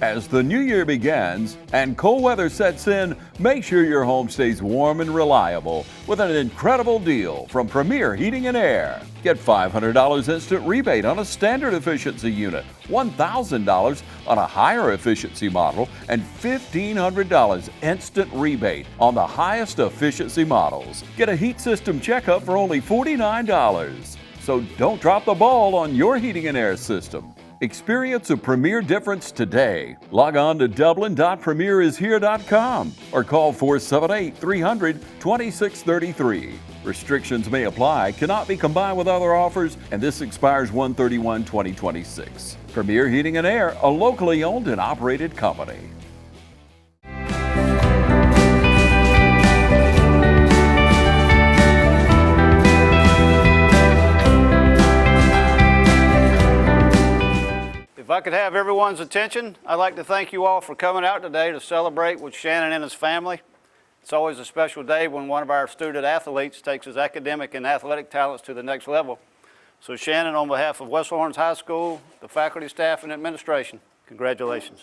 As the new year begins and cold weather sets in, make sure your home stays warm and reliable with an incredible deal from Premier Heating and Air. Get $500 instant rebate on a standard efficiency unit, $1,000 on a higher efficiency model, and $1,500 instant rebate on the highest efficiency models. Get a heat system checkup for only $49. So don't drop the ball on your heating and air system. Experience a Premier difference today. Log on to dublin.premierishere.com or call 478-300-2633. Restrictions may apply, cannot be combined with other offers, and this expires 1/31/2026. Premier Heating and Air, a locally owned and operated company. If I could have everyone's attention, I'd like to thank you all for coming out today to celebrate with Shannon and his family. It's always a special day when one of our student athletes takes his academic and athletic talents to the next level. So Shannon, on behalf of West Lawrence High School, the faculty, staff, and administration, congratulations.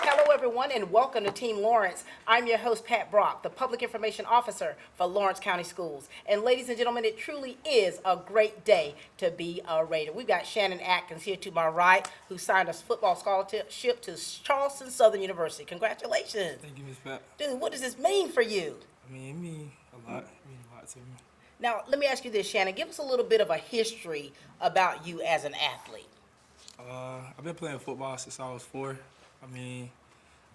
Hello everyone and welcome to Team Lawrence. I'm your host Pat Brock, the Public Information Officer for Lawrence County Schools. And ladies and gentlemen, it truly is a great day to be a Raider. We've got Shannon Adkins here to my right, who signed a football scholarship to Charleston Southern University. Congratulations. Thank you, Ms. Pat. Dude, what does this mean for you? I mean, it means a lot. It means a lot to me. Now, let me ask you this, Shannon. Give us a little bit of a history about you as an athlete. I've been playing football since I was 4. I mean,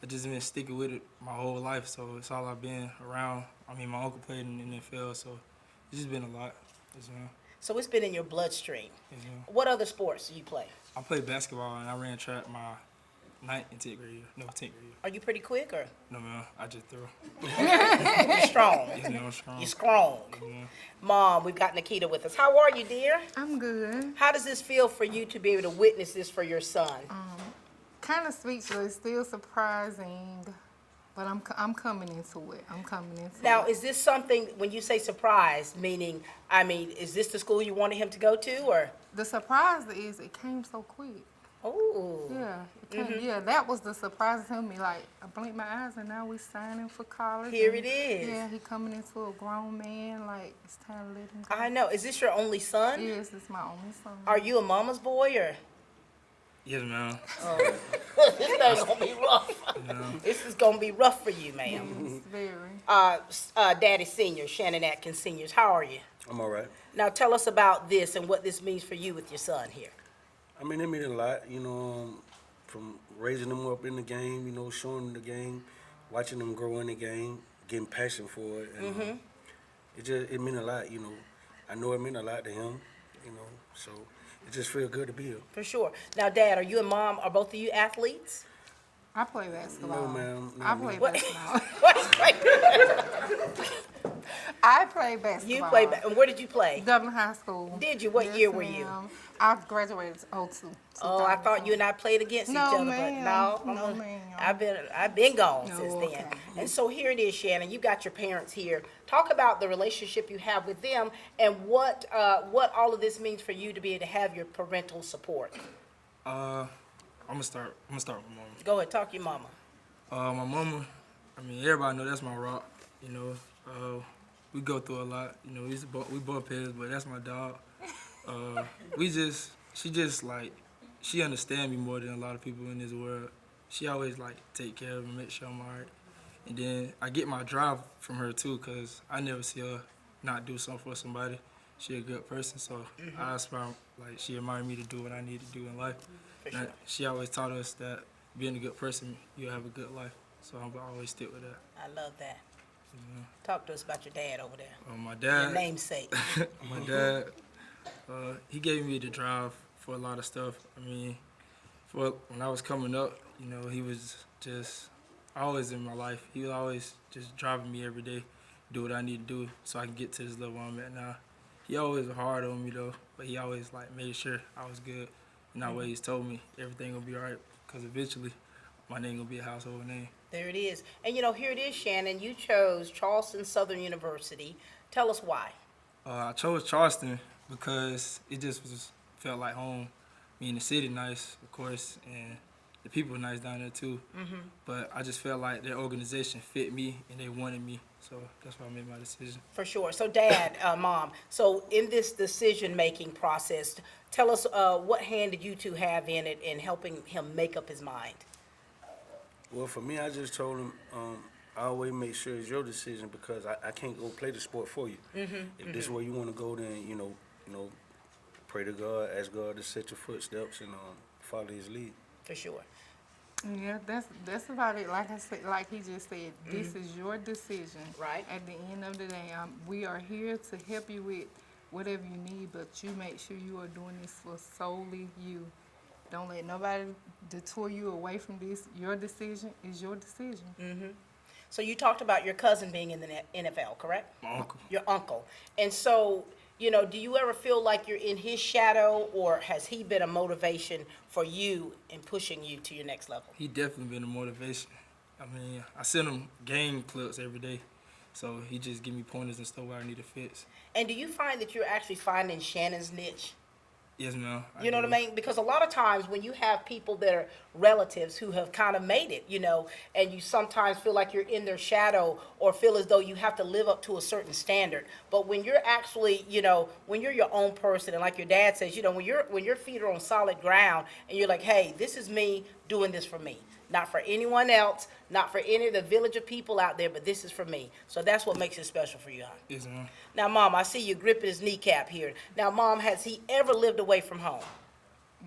I just been sticking with it my whole life, so it's all I've been around. I mean, my uncle played in the NFL, so it's just been a lot. Yes, ma'am. So it's been in your bloodstream. Yes, ma'am. What other sports do you play? I played basketball, and I ran track my 9th and 10th grade year. No, 10th grade year. Are you pretty quick or? No, man, I just throw. You're strong. Yes, ma'am, I'm strong. You're strong. Yes, ma'am. Mom, we've got Nikita with us. How are you, dear? I'm good. How does this feel for you to be able to witness this for your son? Kind of speechless, still surprising, but I'm coming into it. Now, is this something, when you say surprise, meaning, is this the school you wanted him to go to, or? The surprise is it came so quick. Oh. Yeah, it came, yeah, that was the surprise to me. Like, I blinked my eyes and now we signing for college. Here and, it is. Yeah, he coming into a grown man. Like, it's time to let him go. I know. Is this your only son? Yes, it's my only son. Are you a mama's boy, or? Yes, ma'am. This thing's gonna be rough. This is gonna be rough for you, ma'am. It's very. Daddy Senior, Shannon Atkins Seniors, how are you? I'm all right. Now tell us about this and what this means for you with your son here. I mean, it means a lot, from raising them up in the game, showing them the game, watching them grow in the game, getting passion for it. And it meant a lot, I know it meant a lot to him, so it just feels good to be here. For sure. Now, Dad, are you and Mom, are both of you athletes? I play basketball. No, ma'am. No, I play ma'am. basketball. What? I play basketball. You play, and where did you play? Dublin High School. Did you? What Yes, year were you? ma'am. I graduated in 02. Oh, I thought you and I played against each other, ma'am. but no. No, ma'am. I've been gone No, since then. okay. And so here it is, Shannon. You got your parents here. Talk about the relationship you have with them and what all of this means for you to be able to have your parental support. I'm gonna start with my mama. Go ahead, talk to your mama. My mama, everybody know that's my rock, we go through a lot, we bump heads, but that's my dog. She understands me more than a lot of people in this world. She always take care of me, make sure I'm all right. And then I get my drive from her too, cause I never see her not do something for somebody. She a good person, so I aspire, she admired me to do what I need to do in life. Sure. She always taught us that being a good person, you'll have a good life. So I'm gonna always stick with that. I love that. Talk to us about your dad over there. My Your dad, namesake. my dad, he gave me the drive for a lot of stuff. When I was coming up, he was just always in my life. He was always just driving me every day, do what I need to do so I can get to this level I'm at now. He always was hard on me though, but he always made sure I was good. And that way he's told me everything gonna be all right, because eventually my name gonna be a household name. There it is. And here it is, Shannon. You chose Charleston Southern University. Tell us why. I chose Charleston because it just felt like home. mean, the city nice, of course, and the people nice down there too. But I just felt like their organization fit me and they wanted me, so that's why I made my decision. For sure. So Dad, Mom, so in this decision-making process, tell us what hand did you two have in it in helping him make up his mind? Well, for me, I just told him, I always make sure it's your decision because I can't go play the sport for you. If this is where you want to go, then, you know, pray to God, ask God to set your footsteps and follow his lead. For sure. Yeah, that's about it. Like I said, like he just said, this is your decision. Right. At the end of the day, we are here to help you with whatever you need, but you make sure you are doing this for solely you. Don't let nobody detour you away from this. Your decision is your decision. So you talked about your cousin being in the NFL, correct? My uncle. Your uncle. And so, you know, do you ever feel like you're in his shadow, or has he been a motivation for you in pushing you to your next level? He definitely been a motivation. I mean, I send him game clips every day, so he just give me pointers and stuff where I need to fix. And do you find that you're actually finding Shannon's niche? Yes, ma'am. You know what I mean? Because a lot of times when you have people that are relatives who have kind of made it, you know, and you sometimes feel like you're in their shadow or feel as though you have to live up to a certain standard. But when you're actually, you know, when you're your own person, and like your dad says, you know, when your feet are on solid ground and you're like, hey, this is me doing this for me. Not for anyone else, not for any of the village of people out there, but this is for me. So that's what makes it special for you, huh? Yes, ma'am. Now, Mom, I see you gripping his kneecap here. Now, Mom, has he ever lived away from home?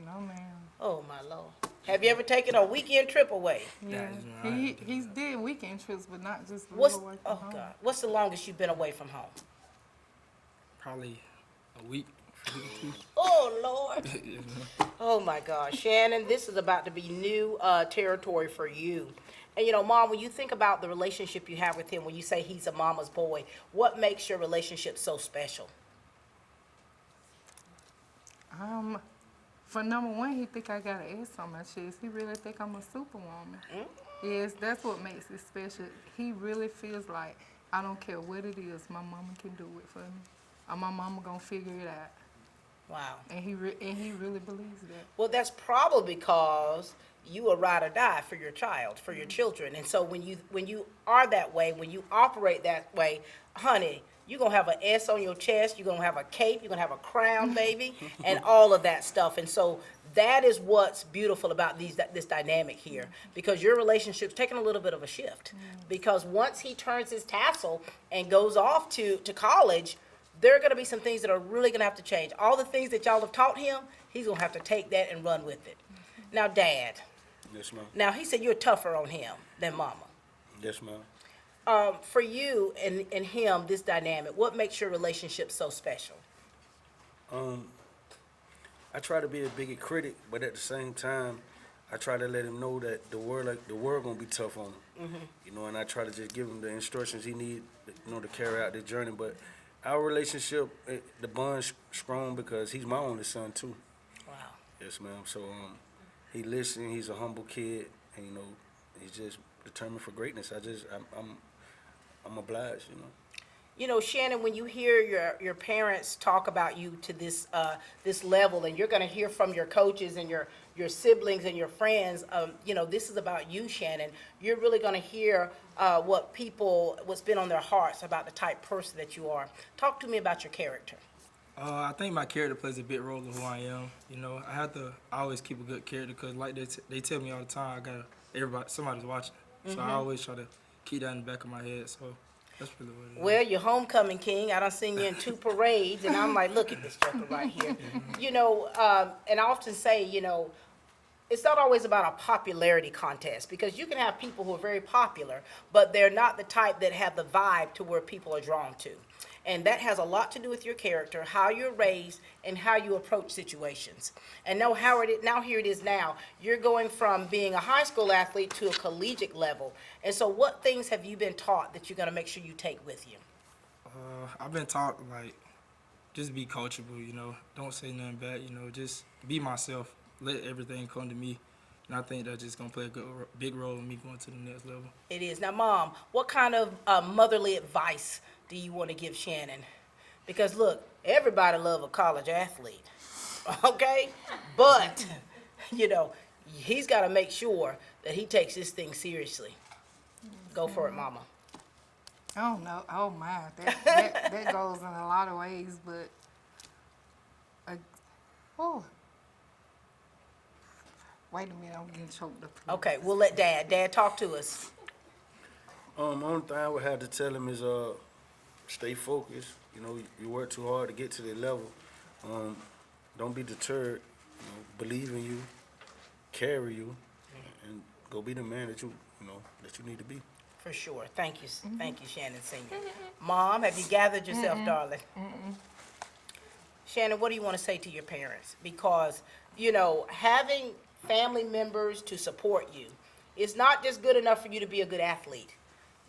No, ma'am. Oh, my Lord. Have you ever taken a weekend trip away? Yeah, That is right. he's did weekend trips, but not just live What's, away from oh, home. God. What's the longest you've been away from home? Probably a week. Oh, Lord. Yes, ma'am. Oh, my God. Shannon, this is about to be new territory for you. And, you know, Mom, when you think about the relationship you have with him, when you say he's a mama's boy, what makes your relationship so special? For number one, he think I got an S on my chest. He really think I'm a superwoman. Yes, that's what makes it special. He really feels like I don't care what it is, my mama can do it for me. Or my mama gonna figure it out. Wow. And he really believes that. Well, that's probably because you are ride or die for your child, for your children. And so when you are that way, when you operate that way, honey, you're going to have an S on your chest, you're going to have a cape, you're going to have a crown, baby, and all of that stuff. And so that is what's beautiful about this dynamic here, because your relationship's taking a little bit of a shift. Because once he turns his tassel and goes off to college, there are going to be some things that are really going to have to change. All the things that y'all have taught him, he's going to have to take that and run with it. Now, Dad. Yes, ma'am. Now, he said you're tougher on him than Mama. Yes, ma'am. For you and him, this dynamic, what makes your relationship so special? I try to be a bigger critic, but at the same time, I try to let him know that the world gonna be tough on him. You know, and I try to just give him the instructions he need, you know, to carry out the journey. But our relationship, the bond's strong because he's my only son too. Wow. Yes, ma'am. So he listens. He's a humble kid, and you know, he's just determined for greatness. I'm obliged, you know. You know, Shannon, when you hear your parents talk about you to this level, and you're going to hear from your coaches and your siblings and your friends, you know, this is about you, Shannon. You're really going to hear what's been on their hearts about the type person that you are. Talk to me about your character. I think my character plays a big role in who I am. You know, I have to always keep a good character because, like they tell me all the time, somebody's watching. So I always try to keep that in the back of my head. So that's really what it is. Well, you're homecoming king. I done seen you in 2 parades, and I'm like, look at this joker right here. You know, and I often say, you know, it's not always about a popularity contest, because you can have people who are very popular, but they're not the type that have the vibe to where people are drawn to. And that has a lot to do with your character, how you're raised, and how you approach situations. And now here it is now. You're going from being a high school athlete to a collegiate level. And so what things have you been taught that you're going to make sure you take with you? I've been taught, like, just be coachable, you know. Don't say nothing bad, you know. Just be myself. Let everything come to me. And I think that's just going to play a big role in me going to the next level. It is. Now, Mom, what kind of motherly advice do you want to give Shannon? Because, look, everybody loves a college athlete. okay? But, you know, he's got to make sure that he takes this thing seriously. Go for it, Mama. Oh no! Oh my! That goes in a lot of ways, but oh, wait a minute! I'm getting choked up. Okay, we'll let Dad talk to us. Only thing I would have to tell him is stay focused. You know, you work too hard to get to that level. Don't be deterred. You know, believe in you, carry you, and go be the man that you need to be. For sure. Thank you, Shannon Senior. Mom, have you gathered yourself, darling? Shannon, what do you want to say to your parents? Because, you know, having family members to support you is not just good enough for you to be a good athlete.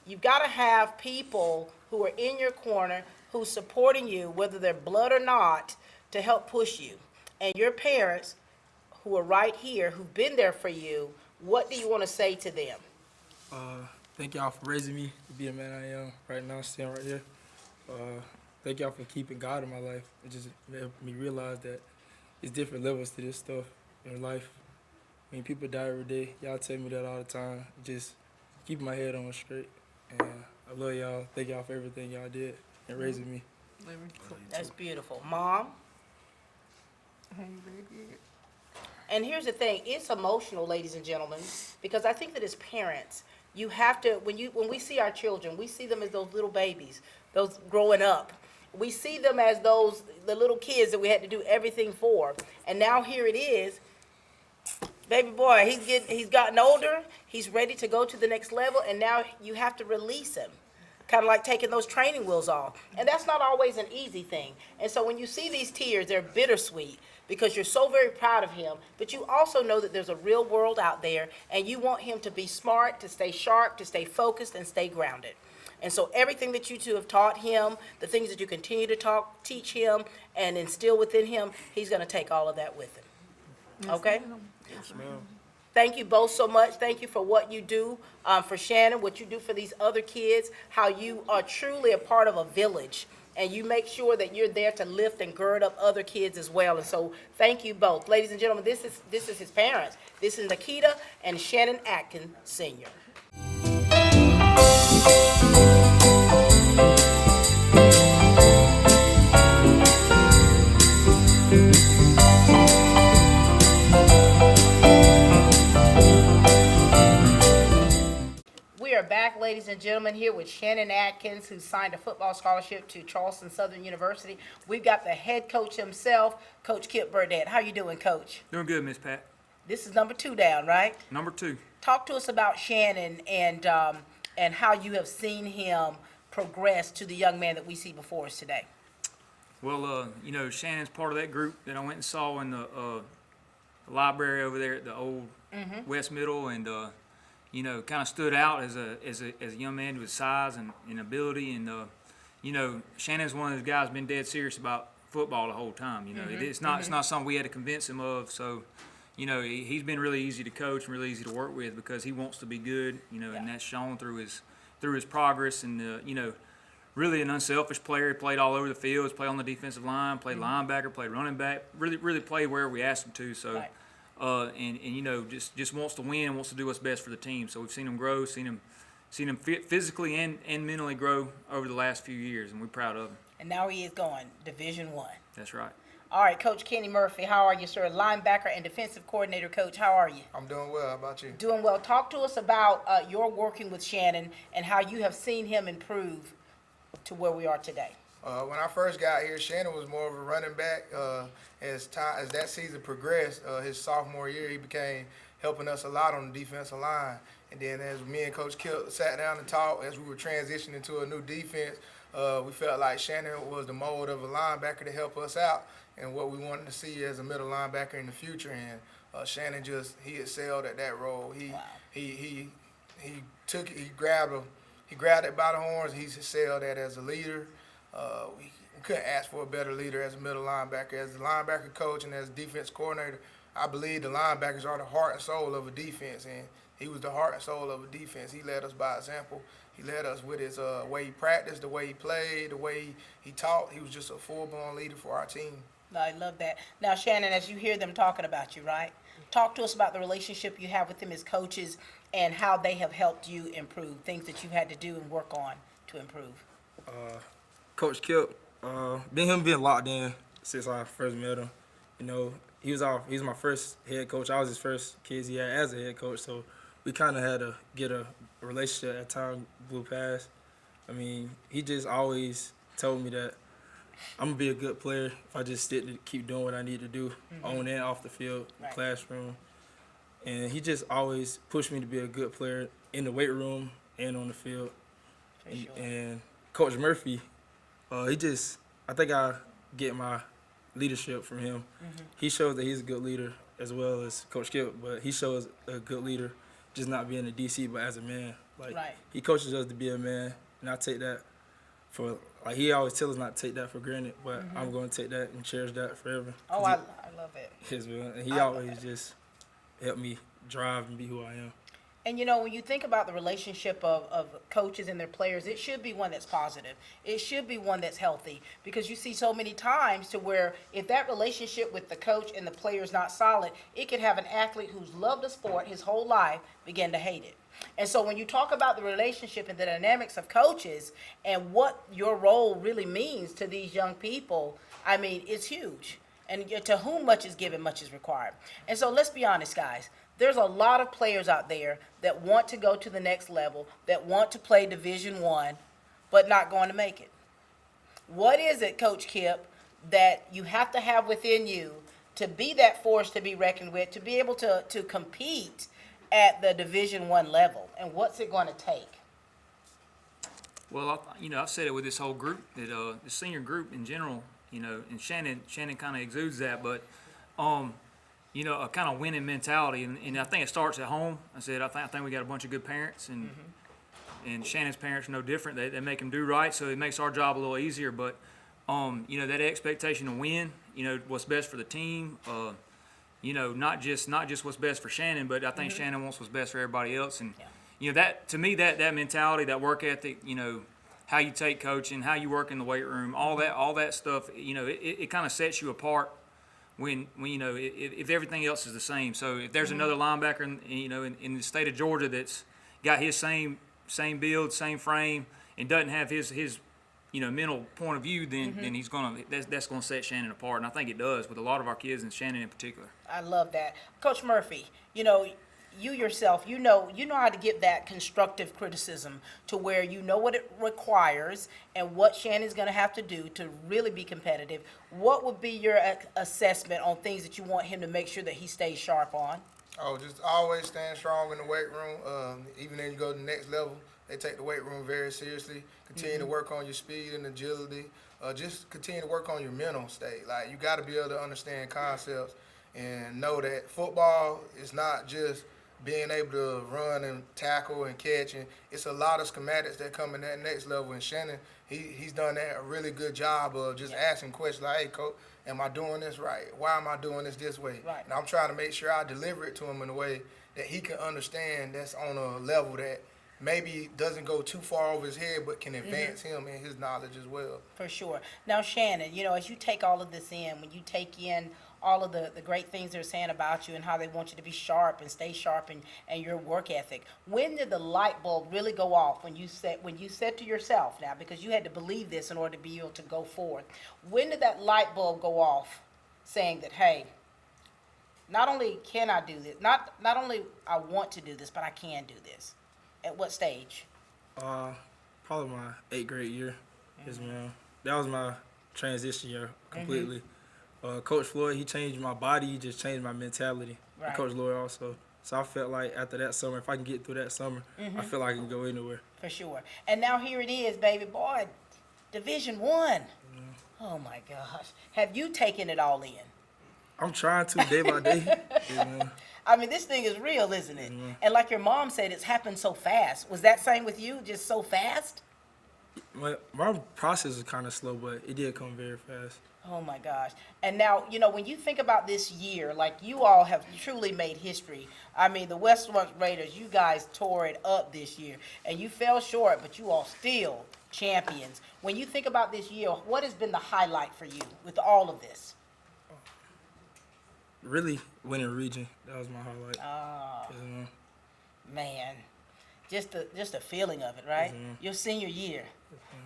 You've got to have people who are in your corner, who's supporting you, whether they're blood or not, to help push you. And your parents, who are right here, who've been there for you, what do you want to say to them? Thank y'all for raising me to be the man I am right now, standing right here. Thank y'all for keeping God in my life. It just made me realize that it's different levels to this stuff in life. I mean, people die every day. Y'all tell me that all the time. Just keep my head on straight. And I love y'all. Thank y'all for everything y'all did and raising me. That's beautiful. Mom? Hey, baby. And here's the thing, it's emotional, ladies and gentlemen, because I think that as parents, you have to, when we see our children, we see them as those little babies, those growing up. We see them as the little kids that we had to do everything for. And now here it is, baby boy, he's gotten older, he's ready to go to the next level, and now you have to release him. Kind of like taking those training wheels off. And that's not always an easy thing. And so when you see these tears, they're bittersweet because you're so very proud of him, but you also know that there's a real world out there, and you want him to be smart, to stay sharp, to stay focused, and stay grounded. And so everything that you two have taught him, the things that you continue to teach him and instill within him, he's going to take all of that with him. Okay? Yes, ma'am. Thank you both so much. Thank you for what you do for Shannon, what you do for these other kids, how you are truly a part of a village, and you make sure that you're there to lift and gird up other kids as well. And so thank you both. Ladies and gentlemen, this is his parents. This is Nikita and Shannon Adkins Sr. We are back, ladies and gentlemen, here with Shannon Adkins, who signed a football scholarship to Charleston Southern University. We've got the head coach himself, Coach Kip Burdett. How you doing, Coach? Doing good, Miss Pat. This is number 2 down, right? Number 2. Talk to us about Shannon and how you have seen him progress to the young man that we see before us today. Well, you know, Shannon's part of that group that I went and saw in the library over there at the old West Middle, and you know, kind of stood out as a young man with size and ability, and you know, Shannon's one of those guys been dead serious about football the whole time. You know, it's not something we had to convince him of. So, you know, he's been really easy to coach and really easy to work with because he wants to be good. You know, and that's shown through his progress, and you know, really an unselfish player. He played all over the field. He's played on the defensive line, played linebacker, played running back. Really played wherever we asked him to. So. Right. And you know, just wants to win, wants to do what's best for the team. So we've seen him grow, seen him physically and mentally grow over the last few years, and we're proud of him. And now he is going Division I. That's right. All right, Coach Kenny Murphy, how are you, sir? Linebacker and defensive coordinator, Coach, how are you? I'm doing well. How about you? Doing well. Talk to us about your working with Shannon and how you have seen him improve to where we are today. When I first got here, Shannon was more of a running back. As that season progressed, his sophomore year, he became helping us a lot on the defensive line. And then as me and Coach Kip sat down and talked, as we were transitioning to a new defense, we felt like Shannon was the mold of a linebacker to help us out and what we wanted to see as a middle linebacker in the future. And Shannon he excelled at that role. He grabbed it by the horns. He excelled at as a leader. We couldn't ask for a better leader as a middle linebacker. As the linebacker coach and as defense coordinator, I believe the linebackers are the heart and soul of a defense, and he was the heart and soul of a defense. He led us by example. He led us with his way he practiced, the way he played, the way he taught. He was just a full-blown leader for our team. I love that. Now, Shannon, as you hear them talking about you, right? Talk to us about the relationship you have with them as coaches and how they have helped you improve, things that you've had to do and work on to improve. Coach Kip, being locked in since I first met him. You know, he was my first head coach. I was his first kids he had as a head coach, so we kind of had to get a relationship at time blew past. I mean, he just always told me that I'm gonna be a good player if I just stick to keep doing what I need to do on and off the field, Right. classroom. And he just always pushed me to be a good player in the weight room and on the field. For sure. And Coach Murphy, I think I get my leadership from him. He shows that he's a good leader as well as Coach Kip, but he shows a good leader, just not being a DC, but as a man. Like Right. he coaches us to be a man, and I take that for like he always tells us not to take that for granted, but I'm going to take that and cherish that forever. Oh, I love it. And he always just helped me drive and be who I am. And you know, when you think about the relationship of coaches and their players, it should be one that's positive. It should be one that's healthy, because you see so many times to where if that relationship with the coach and the player is not solid, it could have an athlete who's loved a sport his whole life begin to hate it. And so when you talk about the relationship and the dynamics of coaches and what your role really means to these young people, I mean, it's huge. And to whom much is given, much is required. And so let's be honest, guys. There's a lot of players out there that want to go to the next level, that want to play Division I, but not going to make it. What is it, Coach Kip, that you have to have within you to be that force to be reckoned with, to be able to compete at the Division I level? And what's it going to take? Well, I've said it with this whole group, that the senior group in general, and Shannon kind of exudes that, but a kind of winning mentality, and I think it starts at home. I think we got a bunch of good parents, and Shannon's parents are no different. They make him do right, so it makes our job a little easier. But that expectation to win, what's best for the team, not just what's best for Shannon, but I think Shannon wants what's best for everybody else. And that, to me, that mentality, that work ethic, how you take coaching, how you work in the weight room, all that stuff, it kind of sets you apart. When if everything else is the same. So if there's another linebacker in the state of Georgia that's got his same build, same frame, and doesn't have his mental point of view, then he's that's gonna set Shannon apart. And I think it does with a lot of our kids, and Shannon in particular. I love that. Coach Murphy, you yourself, you know how to give that constructive criticism to where you know what it requires and what Shannon's going to have to do to really be competitive. What would be your assessment on things that you want him to make sure that he stays sharp on? Oh, just always stand strong in the weight room. Even when you go to the next level, they take the weight room very seriously. Continue to work on your speed and agility. Just continue to work on your mental state. Like, you got to be able to understand concepts and know that football is not just being able to run and tackle and catch, and it's a lot of schematics that come in that next level. And Shannon, he's done that a really good job of just asking questions like, hey, coach, am I doing this right? Why am I doing this way? Right. And I'm trying to make sure I deliver it to him in a way that he can understand, that's on a level that maybe doesn't go too far over his head, but can advance him in his knowledge as well. For sure. Now, Shannon, as you take all of this in, when you take in all of the great things they're saying about you and how they want you to be sharp and stay sharp and your work ethic, when did the light bulb really go off when you said to yourself, now, because you had to believe this in order to be able to go forth, when did that light bulb go off saying that, hey, not only can I do this, not only I want to do this, but I can do this? At what stage? Probably my 8th grade year. Yes, ma'am. That was my transition year completely. Coach Floyd, he changed my body. He just changed my mentality. Right. And Coach Lloyd also. So I felt like after that summer, if I can get through that summer, I feel like I can go anywhere. For sure. And now here it is, baby boy, Division I. Oh my gosh. Have you taken it all in? I'm trying to day by day. Yeah, man. I mean, this thing is real, isn't it? And like your mom said, it's happened so fast. Was that same with you, just so fast? My process was kind of slow, but it did come very fast. Oh my gosh. And now, when you think about this year, like, you all have truly made history. I mean, the West Orange Raiders, you guys tore it up this year, and you fell short, but you all still champions. When you think about this year, what has been the highlight for you with all of this? Really winning region. That was my highlight. Man, just the feeling of it, right? Your senior year.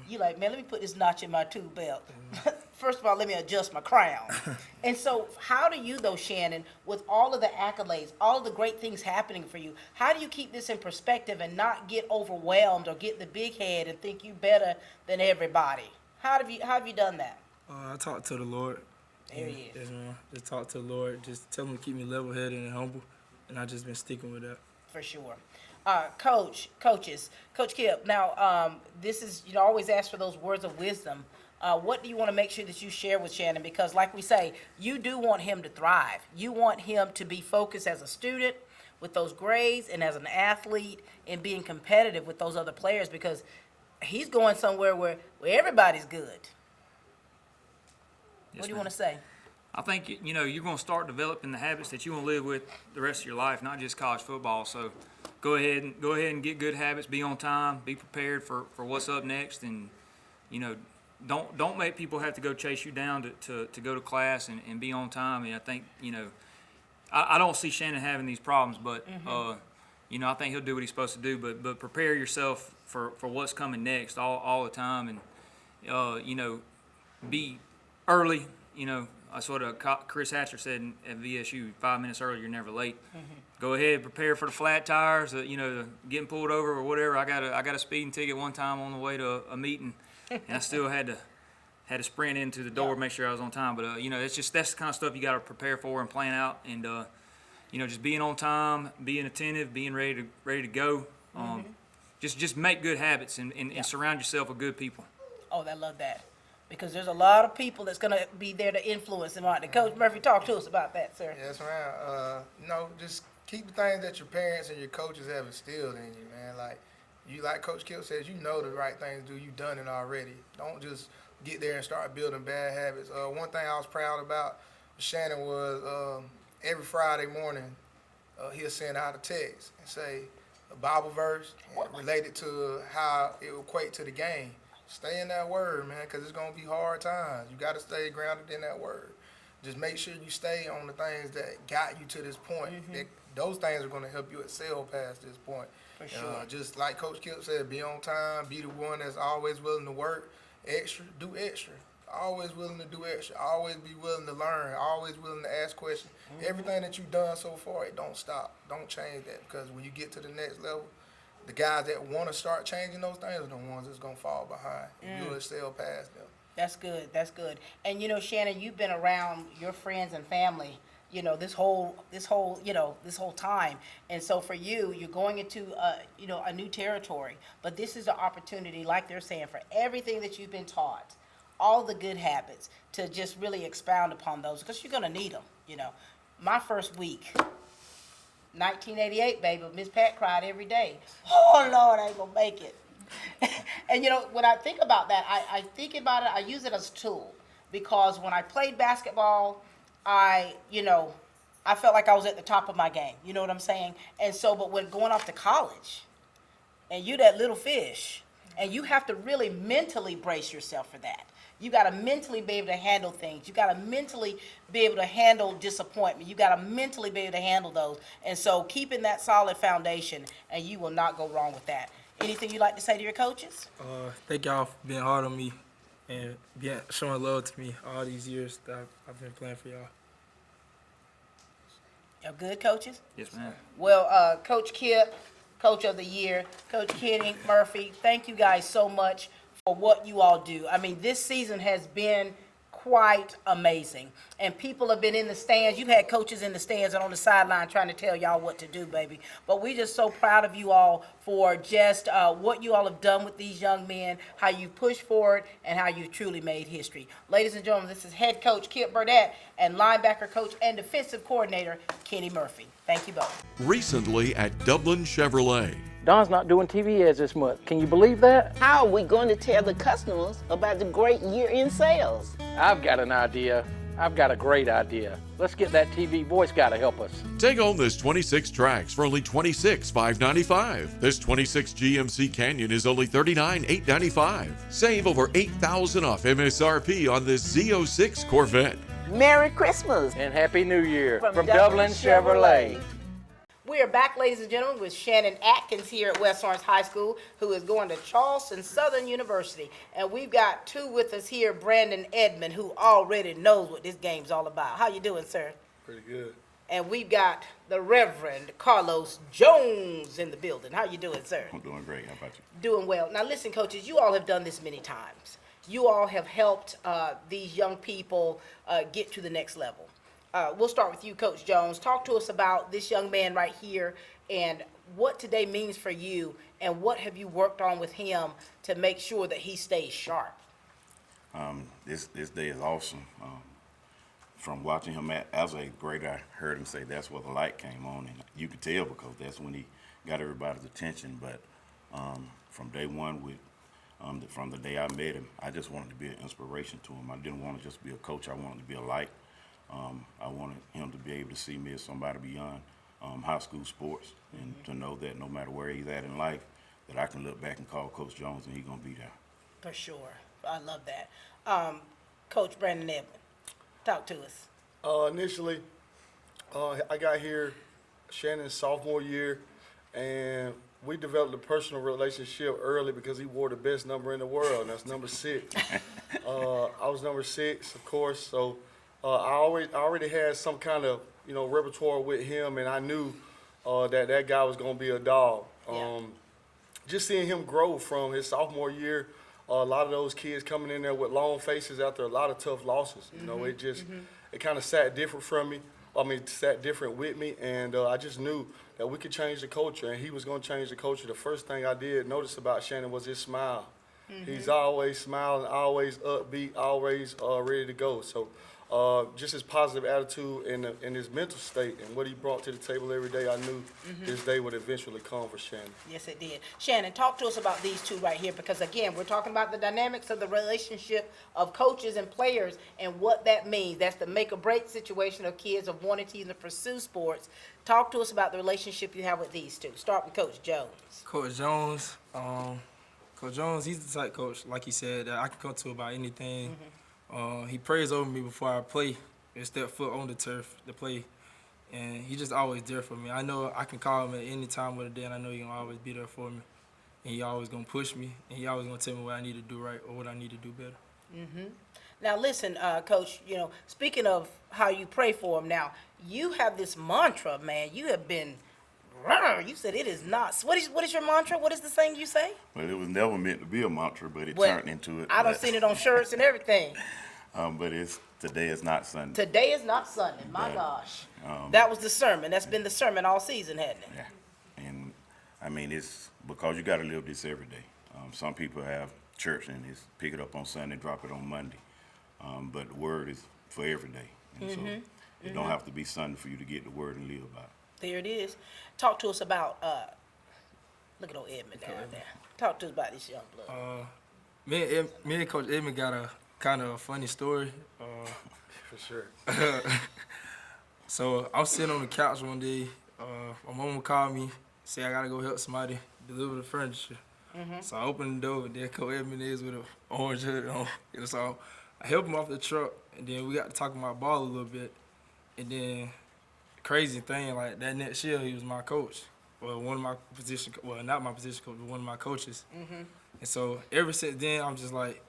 You like, man, let me put this notch in my tube belt. First of all, let me adjust my crown. And so how do you, though, Shannon, with all of the accolades, all of the great things happening for you, how do you keep this in perspective and not get overwhelmed or get the big head and think you better than everybody? How have you done that? I talked to the Lord. There he is. Yes, man. Just talk to the Lord. Just tell him to keep me level-headed and humble. And I've just been sticking with that. For sure. Coach Kip, now this is, you know, always ask for those words of wisdom. What do you want to make sure that you share with Shannon? Because like we say, you do want him to thrive. You want him to be focused as a student with those grades and as an athlete and being competitive with those other players, because he's going somewhere where everybody's good. What do you want to say? I think, you know, you're going to start developing the habits that you want to live with the rest of your life, not just college football. So go ahead and get good habits, be on time, be prepared for what's up next, and, you know, don't make people have to go chase you down to go to class and be on time. And I think, you know, I don't see Shannon having these problems, but, you know, I think he'll do what he's supposed to do. But prepare yourself for what's coming next all the time, and, you know, be early. You know, that's what Chris Hatcher said at VSU, 5 minutes early, you're never late. Go ahead, prepare for the flat tires, you know, getting pulled over or whatever. I got a speeding ticket one time on the way to a meeting, and I still had to sprint into the door, make sure I was on time. But, you know, that's the kind of stuff you got to prepare for and plan out. And, you know, just being on time, being attentive, being ready to go. Just make good habits and surround yourself with good people. Oh, I love that. Because there's a lot of people that's going to be there to influence him. Coach Murphy, talk to us about that, sir. Yes, ma'am. You know, just keep the things that your parents and your coaches have instilled in you, man. Like Coach Kill says, you know the right things to do. You've done it already. Don't just get there and start building bad habits. One thing I was proud about Shannon was every Friday morning he'll send out a text and say a Bible verse related to how it will equate to the game. Stay in that word, man, because it's going to be hard times. You got to stay grounded in that word. Just make sure you stay on the things that got you to this point. Those things are going to help you excel past this point. For sure. Just like Coach Kip said, be on time, be the one that's always willing to work extra, do extra. Always willing to do extra. Always be willing to learn. Always willing to ask questions. Everything that you've done so far, it don't stop. Don't change that, because when you get to the next level, the guys that want to start changing those things are the ones that's going to fall behind. You'll excel past them. That's good. That's good. And, you know, Shannon, you've been around your friends and family, you know, this whole time. And so for you, you're going into, you know, a new territory. But this is the opportunity, like they're saying, for everything that you've been taught, all the good habits, to just really expound upon those, because you're going to need them, you know. My first week, 1988, baby, Miss Pat cried every day. Oh, Lord, I ain't going to make it. And, you know, when I think about that, I think about it, I use it as a tool. Because when I played basketball, I felt like I was at the top of my game. You know what I'm saying? And so, but when going off to college, and you that little fish, and you have to really mentally brace yourself for that. You got to mentally be able to handle things. You got to mentally be able to handle disappointment. You got to mentally be able to handle those. And so keeping that solid foundation, and you will not go wrong with that. Anything you'd like to say to your coaches? Thank y'all for being hard on me and showing love to me all these years that I've been playing for y'all. Y'all good, coaches? Yes, ma'am. Well, Coach Kip, Coach of the Year, Coach Kenny Murphy, thank you guys so much for what you all do. I mean, this season has been quite amazing. And people have been in the stands. You've had coaches in the stands and on the sideline trying to tell y'all what to do, baby. But we're just so proud of you all for just what you all have done with these young men, how you pushed forward, and how you truly made history. Ladies and gentlemen, this is head coach Kip Burdett and linebacker coach and defensive coordinator Kenny Murphy. Thank you both. Recently at Dublin Chevrolet. Don's not doing TV ads this month. Can you believe that? How are we going to tell the customers about the great year-end sales? I've got an idea. I've got a great idea. Let's get that TV voice guy to help us. Take home this 26 tracks for only $26,595. This 26 GMC Canyon is only $39,895. Save over $8,000 off MSRP on this Z06 Corvette. Merry Christmas. And Happy New Year From Dublin Chevrolet. We are back, ladies and gentlemen, with Shannon Adkins here at West Orange High School, who is going to Charleston Southern University. And we've got two with us here, Brandon Edmond, who already knows what this game's all about. How you doing, sir? Pretty good. And we've got the Reverend Carlos Jones in the building. How you doing, sir? I'm doing great. How about you? Doing well. Now listen, coaches, you all have done this many times. You all have helped these young people get to the next level. We'll start with you, Coach Jones. Talk to us about this young man right here and what today means for you, and what have you worked on with him to make sure that he stays sharp? This day is awesome. From watching him as a grade, I heard him say that's where the light came on, and you could tell because that's when he got everybody's attention. But from day one, from the day I met him, I just wanted to be an inspiration to him. I didn't want to just be a coach. I wanted to be a light. I wanted him to be able to see me as somebody beyond high school sports, and to know that no matter where he's at in life, that I can look back and call Coach Jones and he's going to be there. For sure. I love that. Coach Brandon Edmond, talk to us. Initially, I got here Shannon's sophomore year, and we developed a personal relationship early because he wore the best number in the world, and that's number 6. I was number 6, of course, so I already had some kind of repertoire with him, and I knew that guy was going to be a dog. Just seeing him grow from his sophomore year, a lot of those kids coming in there with long faces after a lot of tough losses. It kind of sat different from me. Sat different with me, and I just knew that we could change the culture, and he was going to change the culture. The first thing I did notice about Shannon was his smile. He's always smiling, always upbeat, always ready to go. So just his positive attitude and his mental state and what he brought to the table every day, I knew this day would eventually come for Shannon. Yes, it did. Shannon, talk to us about these two right here, because again, we're talking about the dynamics of the relationship of coaches and players and what that means. That's the make or break situation of kids of wanting to even pursue sports. Talk to us about the relationship you have with these two. Start with Coach Jones. Coach Jones, he's the type coach, like he said, that I can come to about anything. He prays over me before I play and step foot on the turf to play. And he's just always there for me. I know I can call him at any time of the day, and I know he's going to always be there for me. And he always going to push me, and he always going to tell me what I need to do right or what I need to do better. Now listen, Coach, speaking of how you pray for him now, you have this mantra, man. You have been, you said it is not. What is your mantra? What is the saying you say? Well, it was never meant to be a mantra, but it turned into it. I done seen it on shirts and everything. But today is not Sunday. Today is not Sunday. My gosh. That was the sermon. That's been the sermon all season, hasn't it? Yeah. And it's because you got to live this every day. Some people have church and it's pick it up on Sunday, drop it on Monday. But the word is for every day. And so it don't have to be Sunday for you to get the word and live by it. There it is. Talk to us about, look at old Edmond down there. Talk to us about this young blood. Me and Coach Edmond got a kind of a funny story. For sure. So I was sitting on the couch one day. My mom called me, say I gotta go help somebody deliver the furniture. So I opened the door, and there Coach Edmond is with an orange hood on. So I helped him off the truck, and then we got to talking about ball a little bit. And then crazy thing, like that next year, he was my coach. Well, one of my position, well, not my position coach, but one of my coaches. And so ever since then, I'm just like,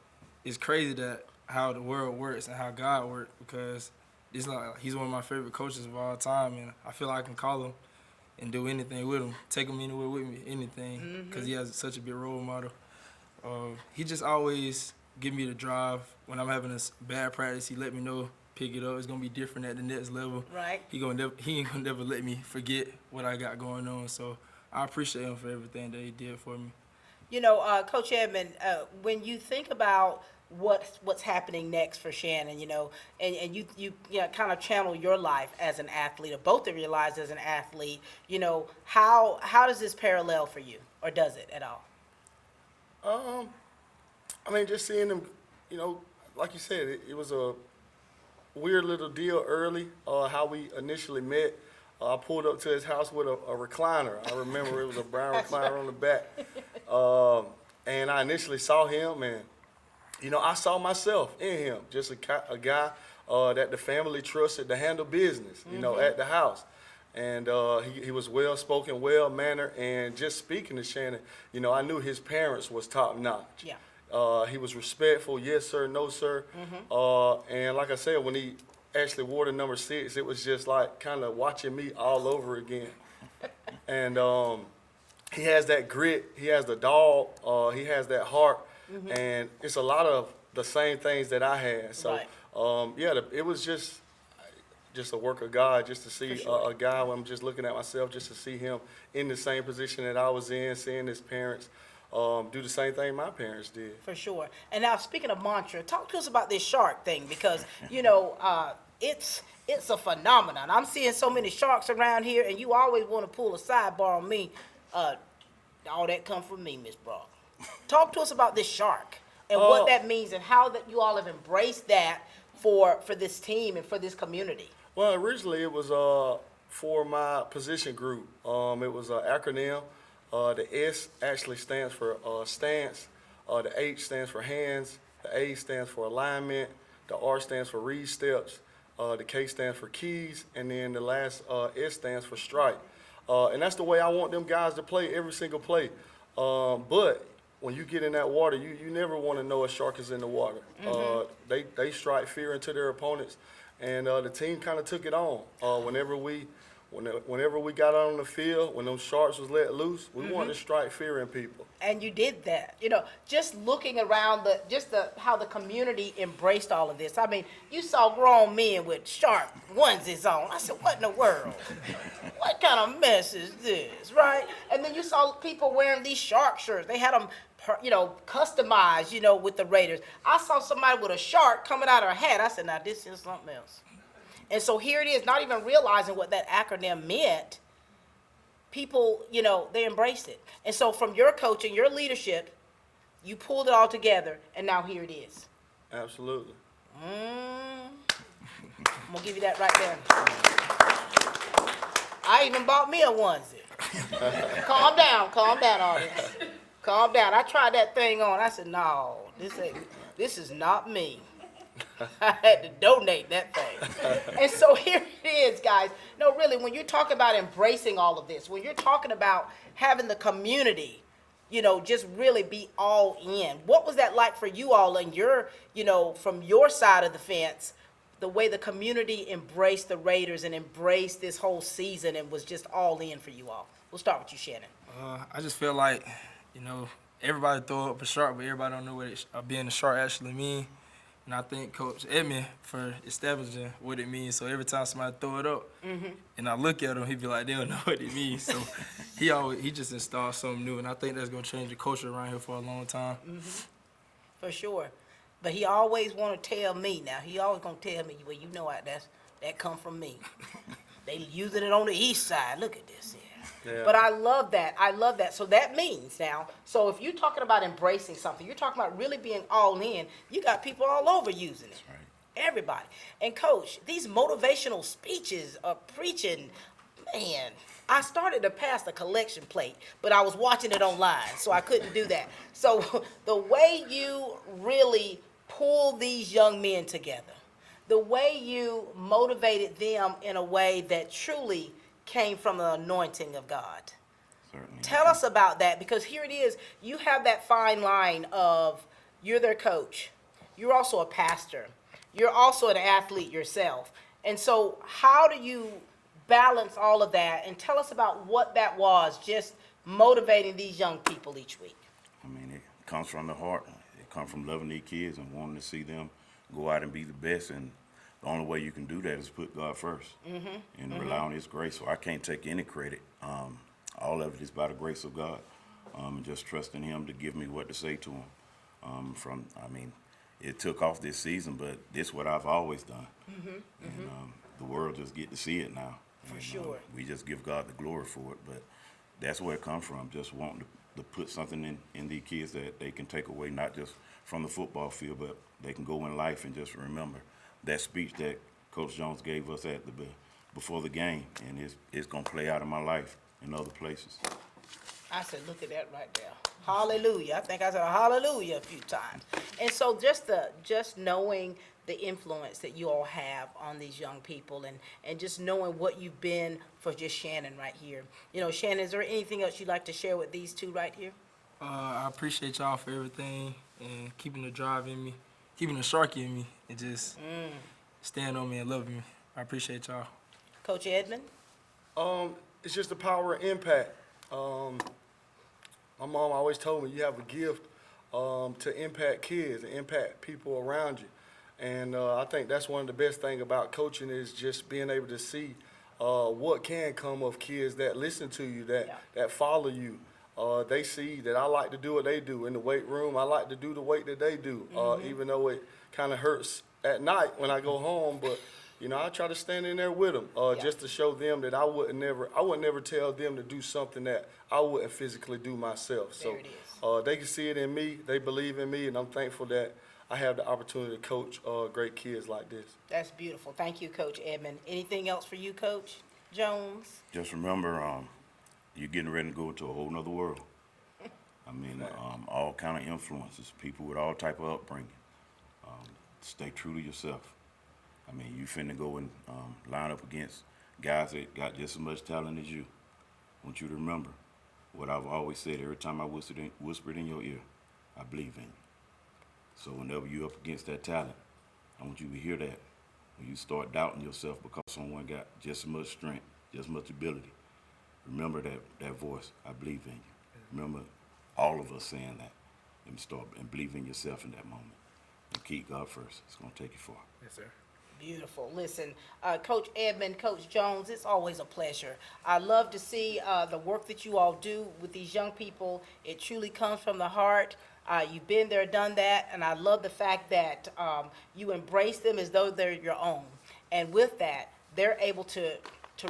it's crazy that how the world works and how God works, because it's like he's one of my favorite coaches of all time, and I feel like I can call him and do anything with him, take him anywhere with me, anything, because he has such a big role model. He just always give me the drive. When I'm having a bad practice, he let me know, pick it up. It's gonna be different at the next level. Right. He ain't gonna never let me forget what I got going on. So I appreciate him for everything that he did for me. Coach Edmond, when you think about what's happening next for Shannon, and you kind of channel your life as an athlete, or both of your lives as an athlete, how does this parallel for you, or does it at all? Just seeing him, like you said, it was a weird little deal early, how we initially met. I pulled up to his house with a recliner. I remember it was a brown recliner on the back. And I initially saw him, and, I saw myself in him, just a guy that the family trusted to handle business, you know, at the house. And he was well-spoken, well-mannered, and just speaking to Shannon, you know, I knew his parents was top-notch. Yeah. He was respectful, yes, sir, no, sir. And like I said, when he actually wore the number 6, it was just like kind of watching me all over again. And he has that grit, he has the dog, he has that heart, and it's a lot of the same things that I had. So, yeah, it was just a work of God, just to see a guy when I'm just looking at myself, just to see him in the same position that I was in, seeing his parents do the same thing my parents did. For sure. And now, speaking of mantra, talk to us about this shark thing, because, you know, it's a phenomenon. I'm seeing so many sharks around here, and you always want to pull a sidebar on me. All that come from me, Miss Brock. Talk to us about this shark and what that means, and how that you all have embraced that for this team and for this community. Well, originally it was for my position group. It was an acronym. The S actually stands for stance. The H stands for hands. The A stands for alignment. The R stands for read steps. The K stands for keys. And then the last S stands for strike. And that's the way I want them guys to play every single play. But when you get in that water, you never want to know a shark is in the water. They strike fear into their opponents. And the team kind of took it on. Whenever we got out on the field, when those sharks was let loose, we wanted to strike fear in people. And you did that. You know, just looking around how the community embraced all of this. I mean, you saw grown men with shark onesies on. I said, what in the world? What kind of mess is this, right? And then you saw people wearing these shark shirts. They had them, you know, customized, you know, with the Raiders. I saw somebody with a shark coming out of her hat. I said, now this is something else. And so here it is, not even realizing what that acronym meant. People, you know, they embraced it. And so from your coaching, your leadership, you pulled it all together, and now here it is. Absolutely. I'm going to give you that right there. I even bought me a onesie. Calm down, audience. Calm down. I tried that thing on. I said, no, this is not me. I had to donate that thing. And so here it is, guys. No, really, when you're talking about embracing all of this, when you're talking about having the community, you know, just really be all in, what was that like for you all and your, you know, from your side of the fence, the way the community embraced the Raiders and embraced this whole season and was just all in for you all? We'll start with you, Shannon. I just feel like, you know, everybody throw up a shark, but everybody don't know what being a shark actually means. And I thank Coach Edmund for establishing what it means. So every time somebody throw it up, and I look at him, he be like, they don't know what it means. So he just installed something new, and I think that's gonna change the culture around here for a long time. For sure. But he always want to tell me now. He always gonna tell me, well, you know what? That come from me. They using it on the east side. Look at this here. Yeah. But I love that. I love that. So that means now, so if you're talking about embracing something, you're talking about really being all in, you got people all over using it. That's right. Everybody. And Coach, these motivational speeches are preaching, man, I started to pass the collection plate, but I was watching it online, so I couldn't do that. So the way you really pull these young men together, the way you motivated them in a way that truly came from the anointing of God. Certainly. Tell us about that, because here it is, you have that fine line of you're their coach, you're also a pastor, you're also an athlete yourself. And so how do you balance all of that, and tell us about what that was, just motivating these young people each week? I mean, it comes from the heart. It comes from loving these kids and wanting to see them go out and be the best. And the only way you can do that is put God first and rely on His grace. So I can't take any credit. All of it is by the grace of God, and just trusting Him to give me what to say to Him. It took off this season, but this is what I've always done. And the world just get to see it now. For sure. We just give God the glory for it, but that's where it comes from, just wanting to put something in these kids that they can take away, not just from the football field, but they can go in life and just remember that speech that Coach Jones gave us before the game, and it's going to play out in my life in other places. I said, look at that right there. Hallelujah. I think I said hallelujah a few times. And so just knowing the influence that you all have on these young people and just knowing what you've been for just Shannon right here. You know, Shannon, is there anything else you'd like to share with these two right here? I appreciate y'all for everything and keeping the drive in me, keeping the sharky in me, and just staying on me and loving me. I appreciate y'all. Coach Edmond? It's just the power of impact. My mom always told me you have a gift to impact kids and impact people around you. And I think that's one of the best things about coaching is just being able to see what can come of kids that listen to you, that follow you. They see that I like to do what they do in the weight room. I like to do the weight that they do, even though it kind of hurts at night when I go home. But you know, I try to stand in there with them just to show them that I would never tell them to do something that I wouldn't physically do myself. So they can see it in me. They believe in me, and I'm thankful that I have the opportunity to coach great kids like this. That's beautiful. Thank you, Coach Edmond. Anything else for you, Coach Jones? Just remember, you're getting ready to go into a whole nother world. I mean, all kind of influences, people with all type of upbringing. Stay true to yourself. I mean, you finna go and line up against guys that got just as much talent as you. I want you to remember what I've always said every time I whispered in your ear, I believe in you. So whenever you're up against that talent, I want you to hear that. When you start doubting yourself because someone got just as much strength, just as much ability, remember that voice, I believe in you. Remember all of us saying that and believe in yourself in that moment. And keep God first. It's going to take you far. Yes, sir. Beautiful. Listen, Coach Edmond, Coach Jones, it's always a pleasure. I love to see the work that you all do with these young people. It truly comes from the heart. You've been there, done that, and I love the fact that you embrace them as though they're your own. And with that, they're able to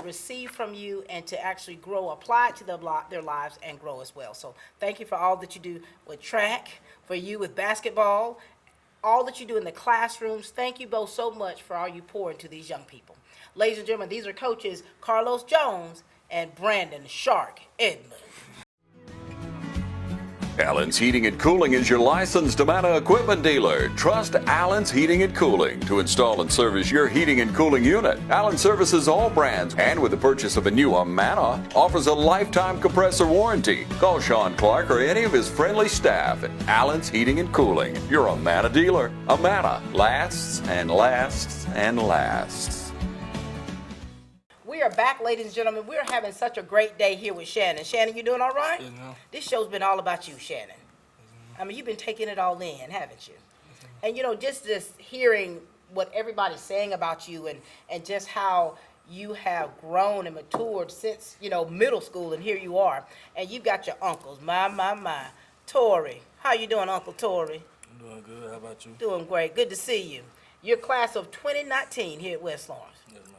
receive from you and to actually grow, apply it to their lives and grow as well. So thank you for all that you do with track, for you with basketball, all that you do in the classrooms. Thank you both so much for all you pour into these young people. Ladies and gentlemen, these are coaches Carlos Jones and Brandon Shark Edmond. Allen's Heating and Cooling is your licensed Amana equipment dealer. Trust Allen's Heating and Cooling to install and service your heating and cooling unit. Allen services all brands, and with the purchase of a new Amana, offers a lifetime compressor warranty. Call Sean Clark or any of his friendly staff at Allen's Heating and Cooling, your Amana dealer. Amana lasts and lasts and lasts. We are back, ladies and gentlemen. We're having such a great day here with Shannon. Shannon, you doing all right? Yes, ma'am. This show's been all about you, Shannon. I mean, you've been taking it all in, haven't you? And, you know, just hearing what everybody's saying about you and just how you have grown and matured since, you know, middle school, and here you are. And you've got your uncles, my. Tori, how you doing, Uncle Tori? I'm doing good. How about you? Doing great. Good to see you. You're class of 2019 here at West Lawrence. Yes, ma'am.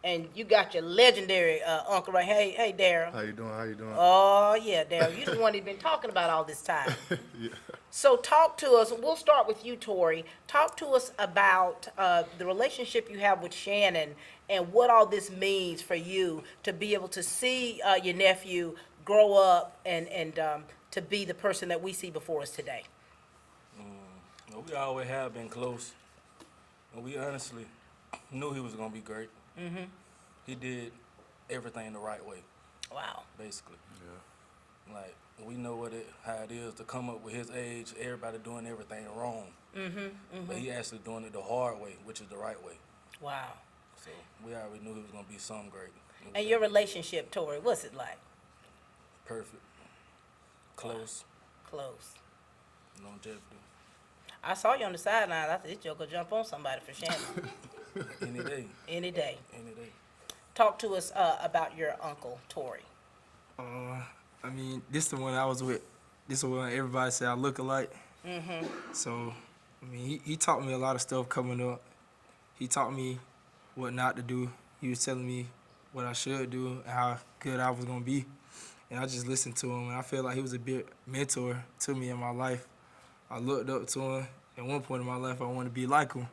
And you got your legendary uncle right. Hey, Daryl. How you doing? How you doing? Oh, yeah, Daryl. You're the one he's been talking about all this time. Yeah. So talk to us. We'll start with you, Tori. Talk to us about the relationship you have with Shannon and what all this means for you to be able to see your nephew grow up and to be the person that we see before us today. Well, we always have been close. And we honestly knew he was going to be great. Mm-hmm. He did everything the right way. Wow. Basically. Yeah. Like, we know how it is to come up with his age, everybody doing everything wrong. Mm-hmm. Mm-hmm. But he actually doing it the hard way, which is the right way. Wow. So we already knew he was going to be something great. And your relationship, Tori, what's it like? Perfect. Close. Close. Longevity. I saw you on the sideline. I said, this joker jump on somebody for Shannon. Any day. Any day. Any day. Talk to us about your uncle, Tori. I mean, this is the one I was with. This is the one everybody say I look alike. Mm-hmm. So, I mean, he taught me a lot of stuff coming up. He taught me what not to do. He was telling me what I should do and how good I was going to be. And I just listened to him, and I feel like he was a big mentor to me in my life. I looked up to him. At one point in my life, I wanted to be like him.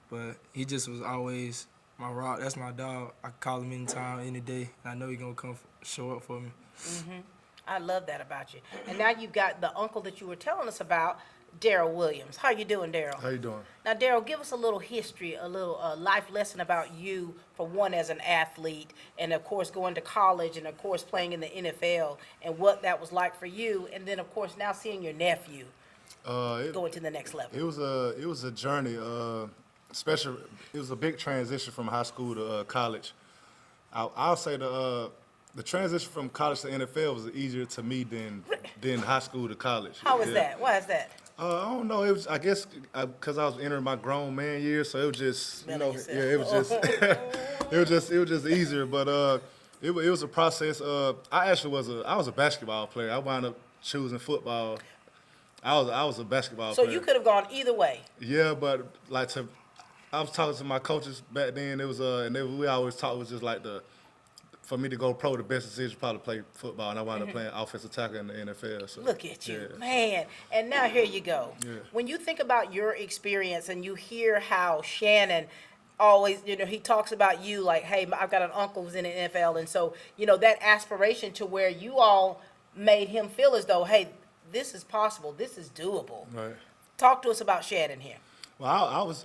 But he just was always my rock. That's my dog. I can call him anytime, any day. And I know he's going to come show up for me. Mm-hmm. I love that about you. And now you've got the uncle that you were telling us about, Daryl Williams. How you doing, Daryl? How you doing? Now, Daryl, give us a little history, a little life lesson about you, for one, as an athlete, and of course going to college, and of course playing in the NFL, and what that was like for you, and then of course now seeing your nephew going to the next level. It was a journey. Especially, it was a big transition from high school to college. I'll say the transition from college to NFL was easier to me than high school to college. How was that? Why is that? I don't know. It was, I guess, because I was entering my grown man years, so it was just, it was just, it was just easier. But it was a process. I was a basketball player. I wound up choosing football. I was a basketball player. So you could have gone either way. Yeah, but I was talking to my coaches back then. It was we always talk, it was just like for me to go pro, the best decision was probably to play football, and I wound up playing offensive tackle in the NFL. So, look at you, yeah. man. And now here you go. Yeah. When you think about your experience and you hear how Shannon always, he talks about you like, hey, I've got an uncle who's in the NFL, and so, that aspiration to where you all made him feel as though, hey, this is possible, this is doable. Right. Talk to us about Shannon here. Well, I was,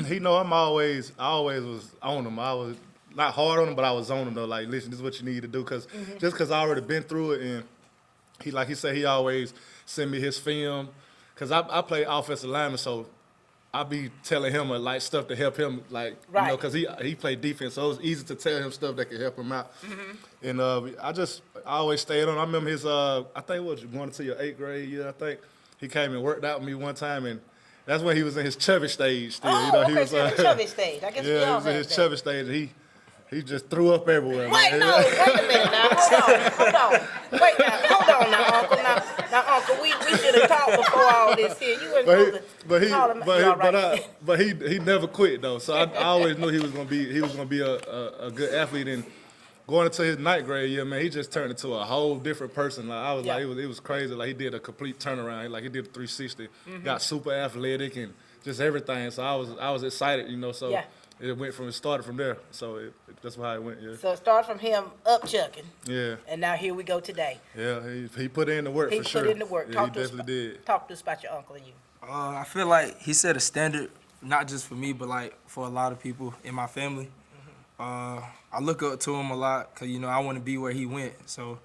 he know I always was on him. I was not hard on him, but I was on him though. Like, listen, this is what you need to do, just because I already been through it, and he, like he said, he always send me his film, because I play offensive lineman, so I be telling him like stuff to help him, like, because he played defense, so it was easy to tell him stuff that could help him out. And I always stayed on. I remember his, I think it was going into your 8th grade year, I think. He came and worked out with me one time, and that's when he was in his chubby stage still. Oh, he was so the chubby stage. I guess we all he was in his that. chubby stage, and he just threw up everywhere. Wait, man. no, wait a minute now. Hold on. Wait now, hold on now, Uncle. Now, Uncle, we should have talked before all this here. You wasn't supposed to call him. But he never quit though. So I always knew he was gonna be a good athlete. And going into his 9th grade year, man, he just turned into a whole different person. Like I was like, it was crazy. Like he did a complete turnaround. Like he did a 360. Got super athletic and just everything. So I was excited, So. Yeah. It started from there, so that's how it went, yeah. So it started from him up chucking. Yeah. And now here we go today. Yeah, he put in the work for sure. He put in the work. Yeah, he definitely did. Talk to us about your uncle and you. I feel like he set a standard, not just for me, but like for a lot of people in my family. I look up to him a lot because, I want to be where he went. So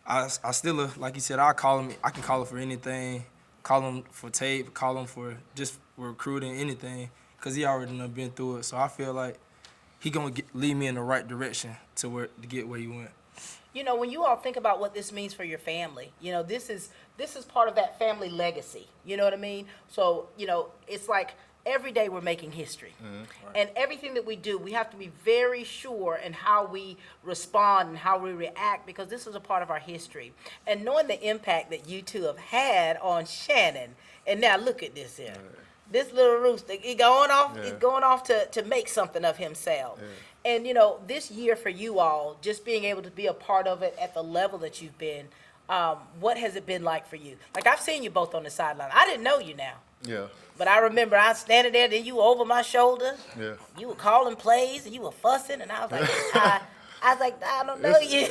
I still, like you said, I can call him for anything, call him for tape, call him for just recruiting, anything. Because he already done been through it. So I feel like he going to lead me in the right direction to get where he went. When you all think about what this means for your family, this is part of that family legacy. You know what I mean? So, it's like every day we're making history. Right. And everything that we do, we have to be very sure in how we respond and how we react, because this is a part of our history. And knowing the impact that you two have had on Shannon, and now look at this here. Right. This little rooster, he's going off to make something of himself. Yeah. And, this year for you all, just being able to be a part of it at the level that you've been, what has it been like for you? Like, I've seen you both on the sideline. I didn't know you now. Yeah. But I remember I was standing there, then you were over my shoulder. Yeah. You were calling plays, and you were fussing, and I was like, I don't know you.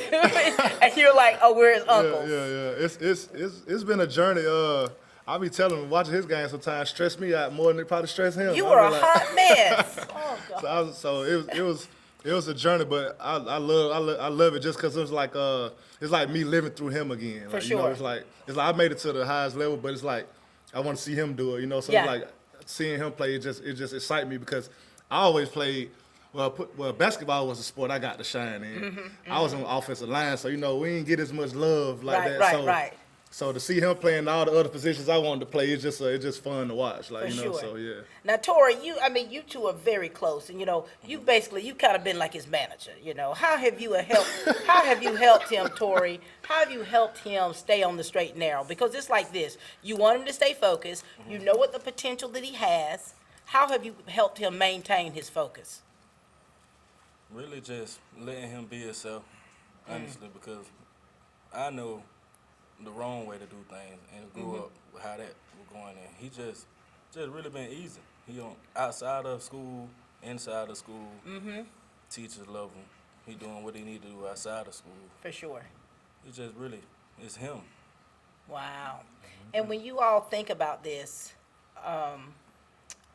And you're like, oh, we're his uncles. Yeah. It's been a journey. I be telling him, watching his game sometimes stress me out more than it probably stress him. You were a hot mess. Oh, God. So it was a journey, but I love it just because it was like it's like me living through him again. For sure. It's like I made it to the highest level, but it's like I want to see him do it. So it's like seeing him play, it just excites me because I always played. Well, basketball was a sport I got to shine in. I was on the offensive line, so we didn't get as much love like that. Right. So to see him playing all the other positions I wanted to play, it's just fun to watch. Like, sure. So yeah. Now, Tori, you two are very close, and you kind of been like his manager. How have you helped him, Tori? How have you helped him stay on the straight and narrow? Because it's like this: you want him to stay focused. You know what the potential that he has. How have you helped him maintain his focus? Really, just letting him be himself, honestly, because I know the wrong way to do things and grew up with how that was going in. He just really been easy. He on outside of school, inside of school. Teachers love him. He doing what he need to do outside of school. For sure. He just really it's him. Wow. And when you all think about this,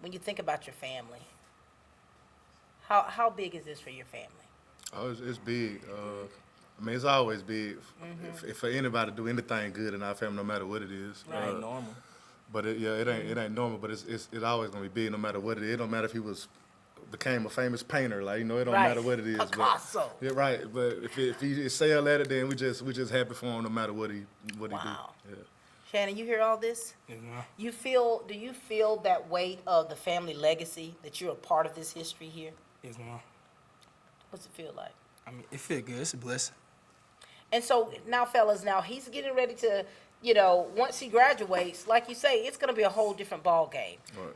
when you think about your family, how big is this for your family? Oh, it's big. I mean, it's always big. If for anybody to do anything good in our family, no matter what it is. It ain't normal. But it ain't normal. But it's always gonna be big, no matter what it is. It don't matter if he became a famous painter, like, it don't matter what it is. Picasso. Yeah, right. But if he excel at it, then we just happy for him, no matter what he do. Wow. Yeah. Shannon, you hear all this? You Do know? you feel that weight of the family legacy, that you're a part of this history here? Yes, Mom. What's it feel like? I mean, it feel good. It's a blessing. And so now, fellas, he's getting ready to, once he graduates, like you say, it's going to be a whole different ball game. Right.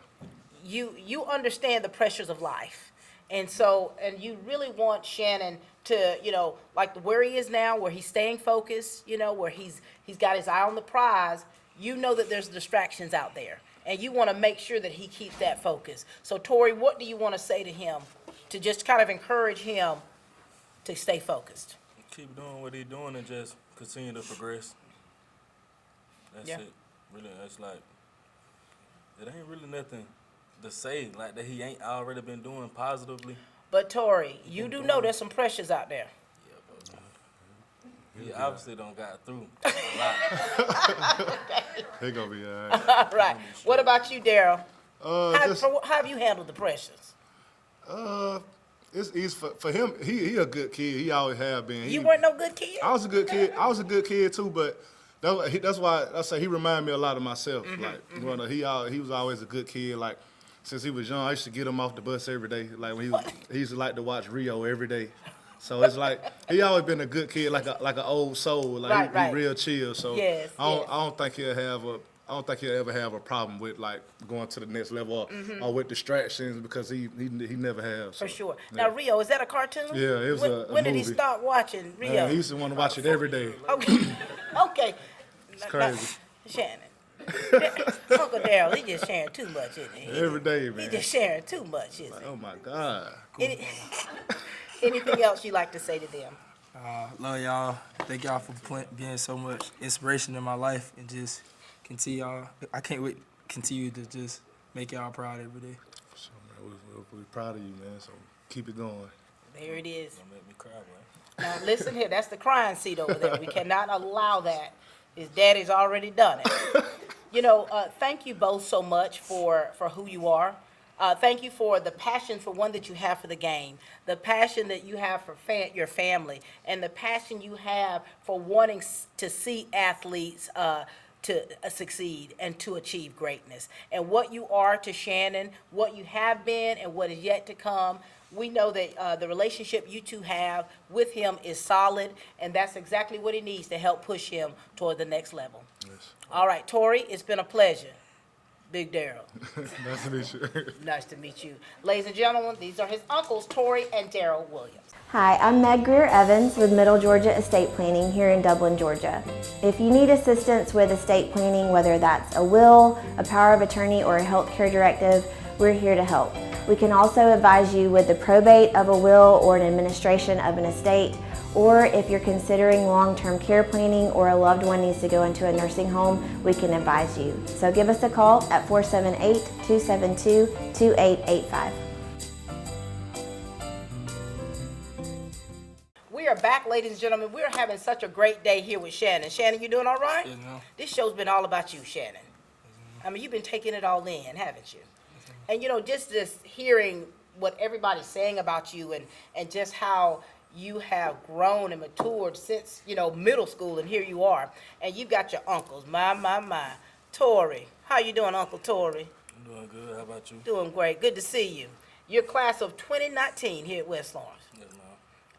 You understand the pressures of life. And so, and you really want Shannon to, like where he is now, where he's staying focused, where he's got his eye on the prize, that there's distractions out there. And you want to make sure that he keeps that focus. So, Tori, what do you want to say to him to just kind of encourage him to stay focused? Keep doing what he's doing and just continue to progress. That's it. Really, that's like, it ain't really nothing to say like that he ain't already been doing positively. But Tori, you do know there's some pressures out there. He obviously don't got through a lot. He gonna be all right. All right. What about you, Daryl? Just- How have you handled the pressures? It's easy for him. He a good kid. He always have been. You weren't no good kid? I was a good kid. I was a good kid too, but that's why I say he reminded me a lot of myself. Like, he was always a good kid. Like, since he was young, I used to get him off the bus every day. Like, when he used to like to watch Rio every day. So it's like he always been a good kid, like an old soul. Like, he real chill. So Yes, I don't think he'll ever have a problem with like going to the next level or with distractions, because he never has. For sure. Yeah. Now, Rio, is that a cartoon? Yeah, it was a When did he movie. start watching Rio? He used to want to watch it every day. Okay. Okay. It's crazy. Shannon. Uncle Daryl, he just sharing too much, isn't he? Every day, man. He just sharing too much, isn't he? Oh my God. Anything else you like to say to them? Love y'all. Thank y'all for being so much inspiration in my life, and just continue y'all. I can't wait to continue to just make y'all proud every day. So, man, we're proud of you, man. So keep it going. There it is. Don't make me cry, man. Now, listen here. That's the crying seat over there. We cannot allow that. His daddy's already done it. Thank you both so much for who you are. Thank you for the passion, for one, that you have for the game, the passion that you have for your family, and the passion you have for wanting to see athletes to succeed and to achieve greatness. And what you are to Shannon, what you have been, and what is yet to come, we know that the relationship you two have with him is solid, and that's exactly what he needs to help push him toward the next level. Yes. All right, Tori, it's been a pleasure. Big Daryl. Nice to meet you. Nice to meet you. Ladies and gentlemen, these are his uncles, Tori and Daryl Williams. Hi, I'm Meg Greer Evans with Middle Georgia Estate Planning here in Dublin, Georgia. If you need assistance with estate planning, whether that's a will, a power of attorney, or a healthcare directive, we're here to help. We can also advise you with the probate of a will or an administration of an estate, or if you're considering long-term care planning or a loved one needs to go into a nursing home, we can advise you. So give us a call at 478-272-2885. We are back, ladies and gentlemen. We're having such a great day here with Shannon. Shannon, you doing all right? Yes, ma'am. This show's been all about you, Shannon. I mean, you've been taking it all in, haven't you? And just hearing what everybody's saying about you, and just how you have grown and matured since, middle school, and here you are. And you've got your uncles, my. Tori, how you doing, Uncle Tori? I'm doing good. How about you? Doing great. Good to see you. You're class of 2019 here at West Lawrence. Yes, ma'am.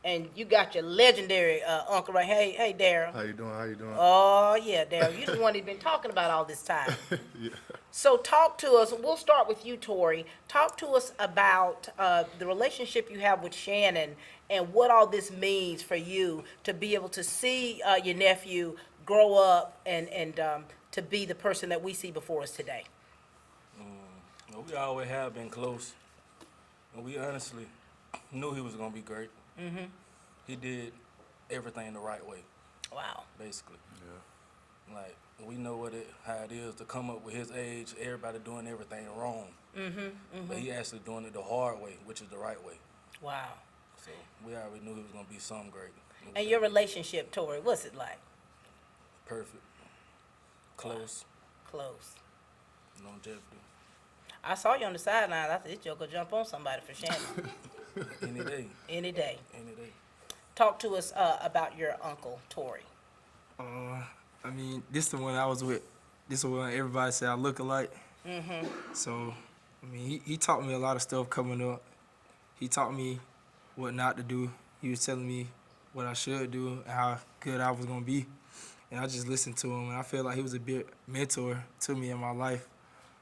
And you got your legendary uncle right. Hey, Daryl. How you doing? Oh, yeah, Daryl. You're the one he's been talking about all this time. Yeah. So talk to us. We'll start with you, Tori. Talk to us about the relationship you have with Shannon and what all this means for you to be able to see your nephew grow up and to be the person that we see before us today. Well, we always have been close, and we honestly knew he was going to be great. Mm-hmm. He did everything the right way. Wow. Basically. Yeah. Like, we know how it is to come up with his age, everybody doing everything wrong. But he actually doing it the hard way, which is the right way. Wow. So we already knew he was going to be something great. And your relationship, Tori, what's it like? Perfect. Close. Close. Longevity. I saw you on the sideline. I said, this joker jump on somebody for Shannon. Any day. Any day. Any day. Talk to us about your uncle, Tori. I mean, this the one I was with. This the one everybody said I look alike. So, I mean, he taught me a lot of stuff coming up. He taught me what not to do. He was telling me what I should do and how good I was going to be. And I just listened to him, and I feel like he was a big mentor to me in my life.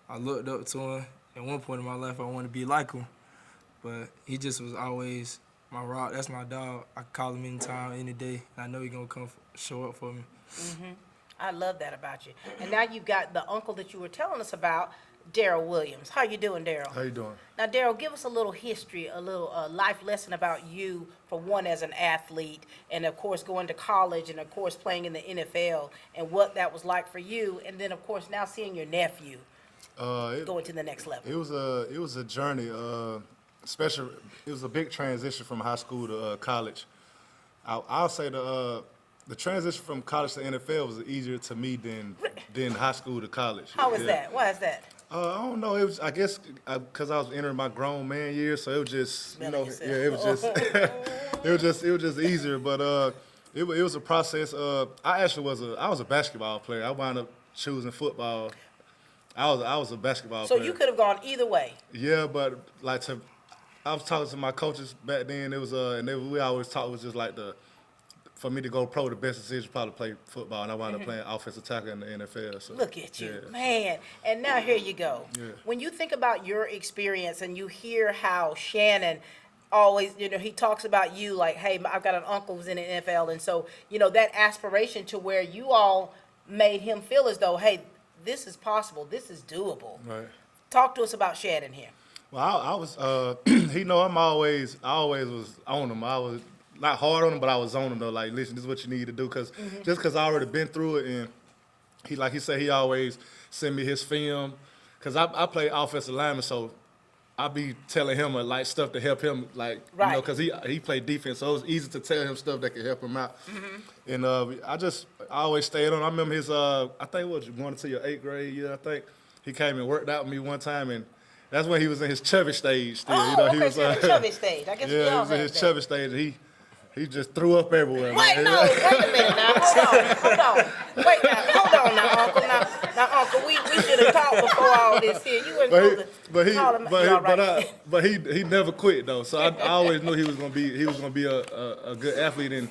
I looked up to him. At one point in my life, I wanted to be like him. But he just was always my rock. That's my dog. I can call him anytime, any day, and I know he's going to come show up for me. I love that about you. And now you've got the uncle that you were telling us about, Daryl Williams. How you doing, Daryl? How you doing? Now, Daryl, give us a little history, a little life lesson about you, for one, as an athlete, and of course going to college, and of course playing in the NFL, and what that was like for you, and then of course now seeing your nephew going to the next level. It was a journey. Especially, it was a big transition from high school to college. I'll say the transition from college to NFL was easier to me than high school to college. How was that? Why is that? I don't know. It was, I guess, because I was entering my grown man years, so it was just, it was just easier. But it was a process. I was a basketball player. I wound up choosing football. I was a basketball player. So you could have gone either way. Yeah, but I was talking to my coaches back then. It was we always talk, it was just like for me to go pro, the best decision was probably to play football, and I wound up playing offensive tackle in the NFL. So, look at you, yeah. man. And now here you go. Yeah. When you think about your experience and you hear how Shannon always, he talks about you like, hey, I've got an uncle who's in the NFL, and so, that aspiration to where you all made him feel as though, hey, this is possible, this is doable. Right. Talk to us about Shannon here. Well, I was, I always was on him. I was not hard on him, but I was on him though. Like, listen, this is what you need to do, just because I already been through it, and he said, he always send me his film, because I play offensive lineman, so I be telling him like stuff to help him, like, right. because he played defense, so it was easy to tell him stuff that could help him out. And I always stayed on. I remember his, I think going into your 8th grade year, I think he came and worked out with me one time, and that's when he was in his chubby stage still. Oh, he was in the chubby stage. I guess we yeah, he all was in had his that. chubby stage, and he just threw up everywhere. Wait, man. no, wait a minute now. Hold on. Wait now, hold on now, Uncle. Now, Uncle, we should have talked before all this here. You wouldn't but he never quit though. So I always knew he was gonna be a good athlete. And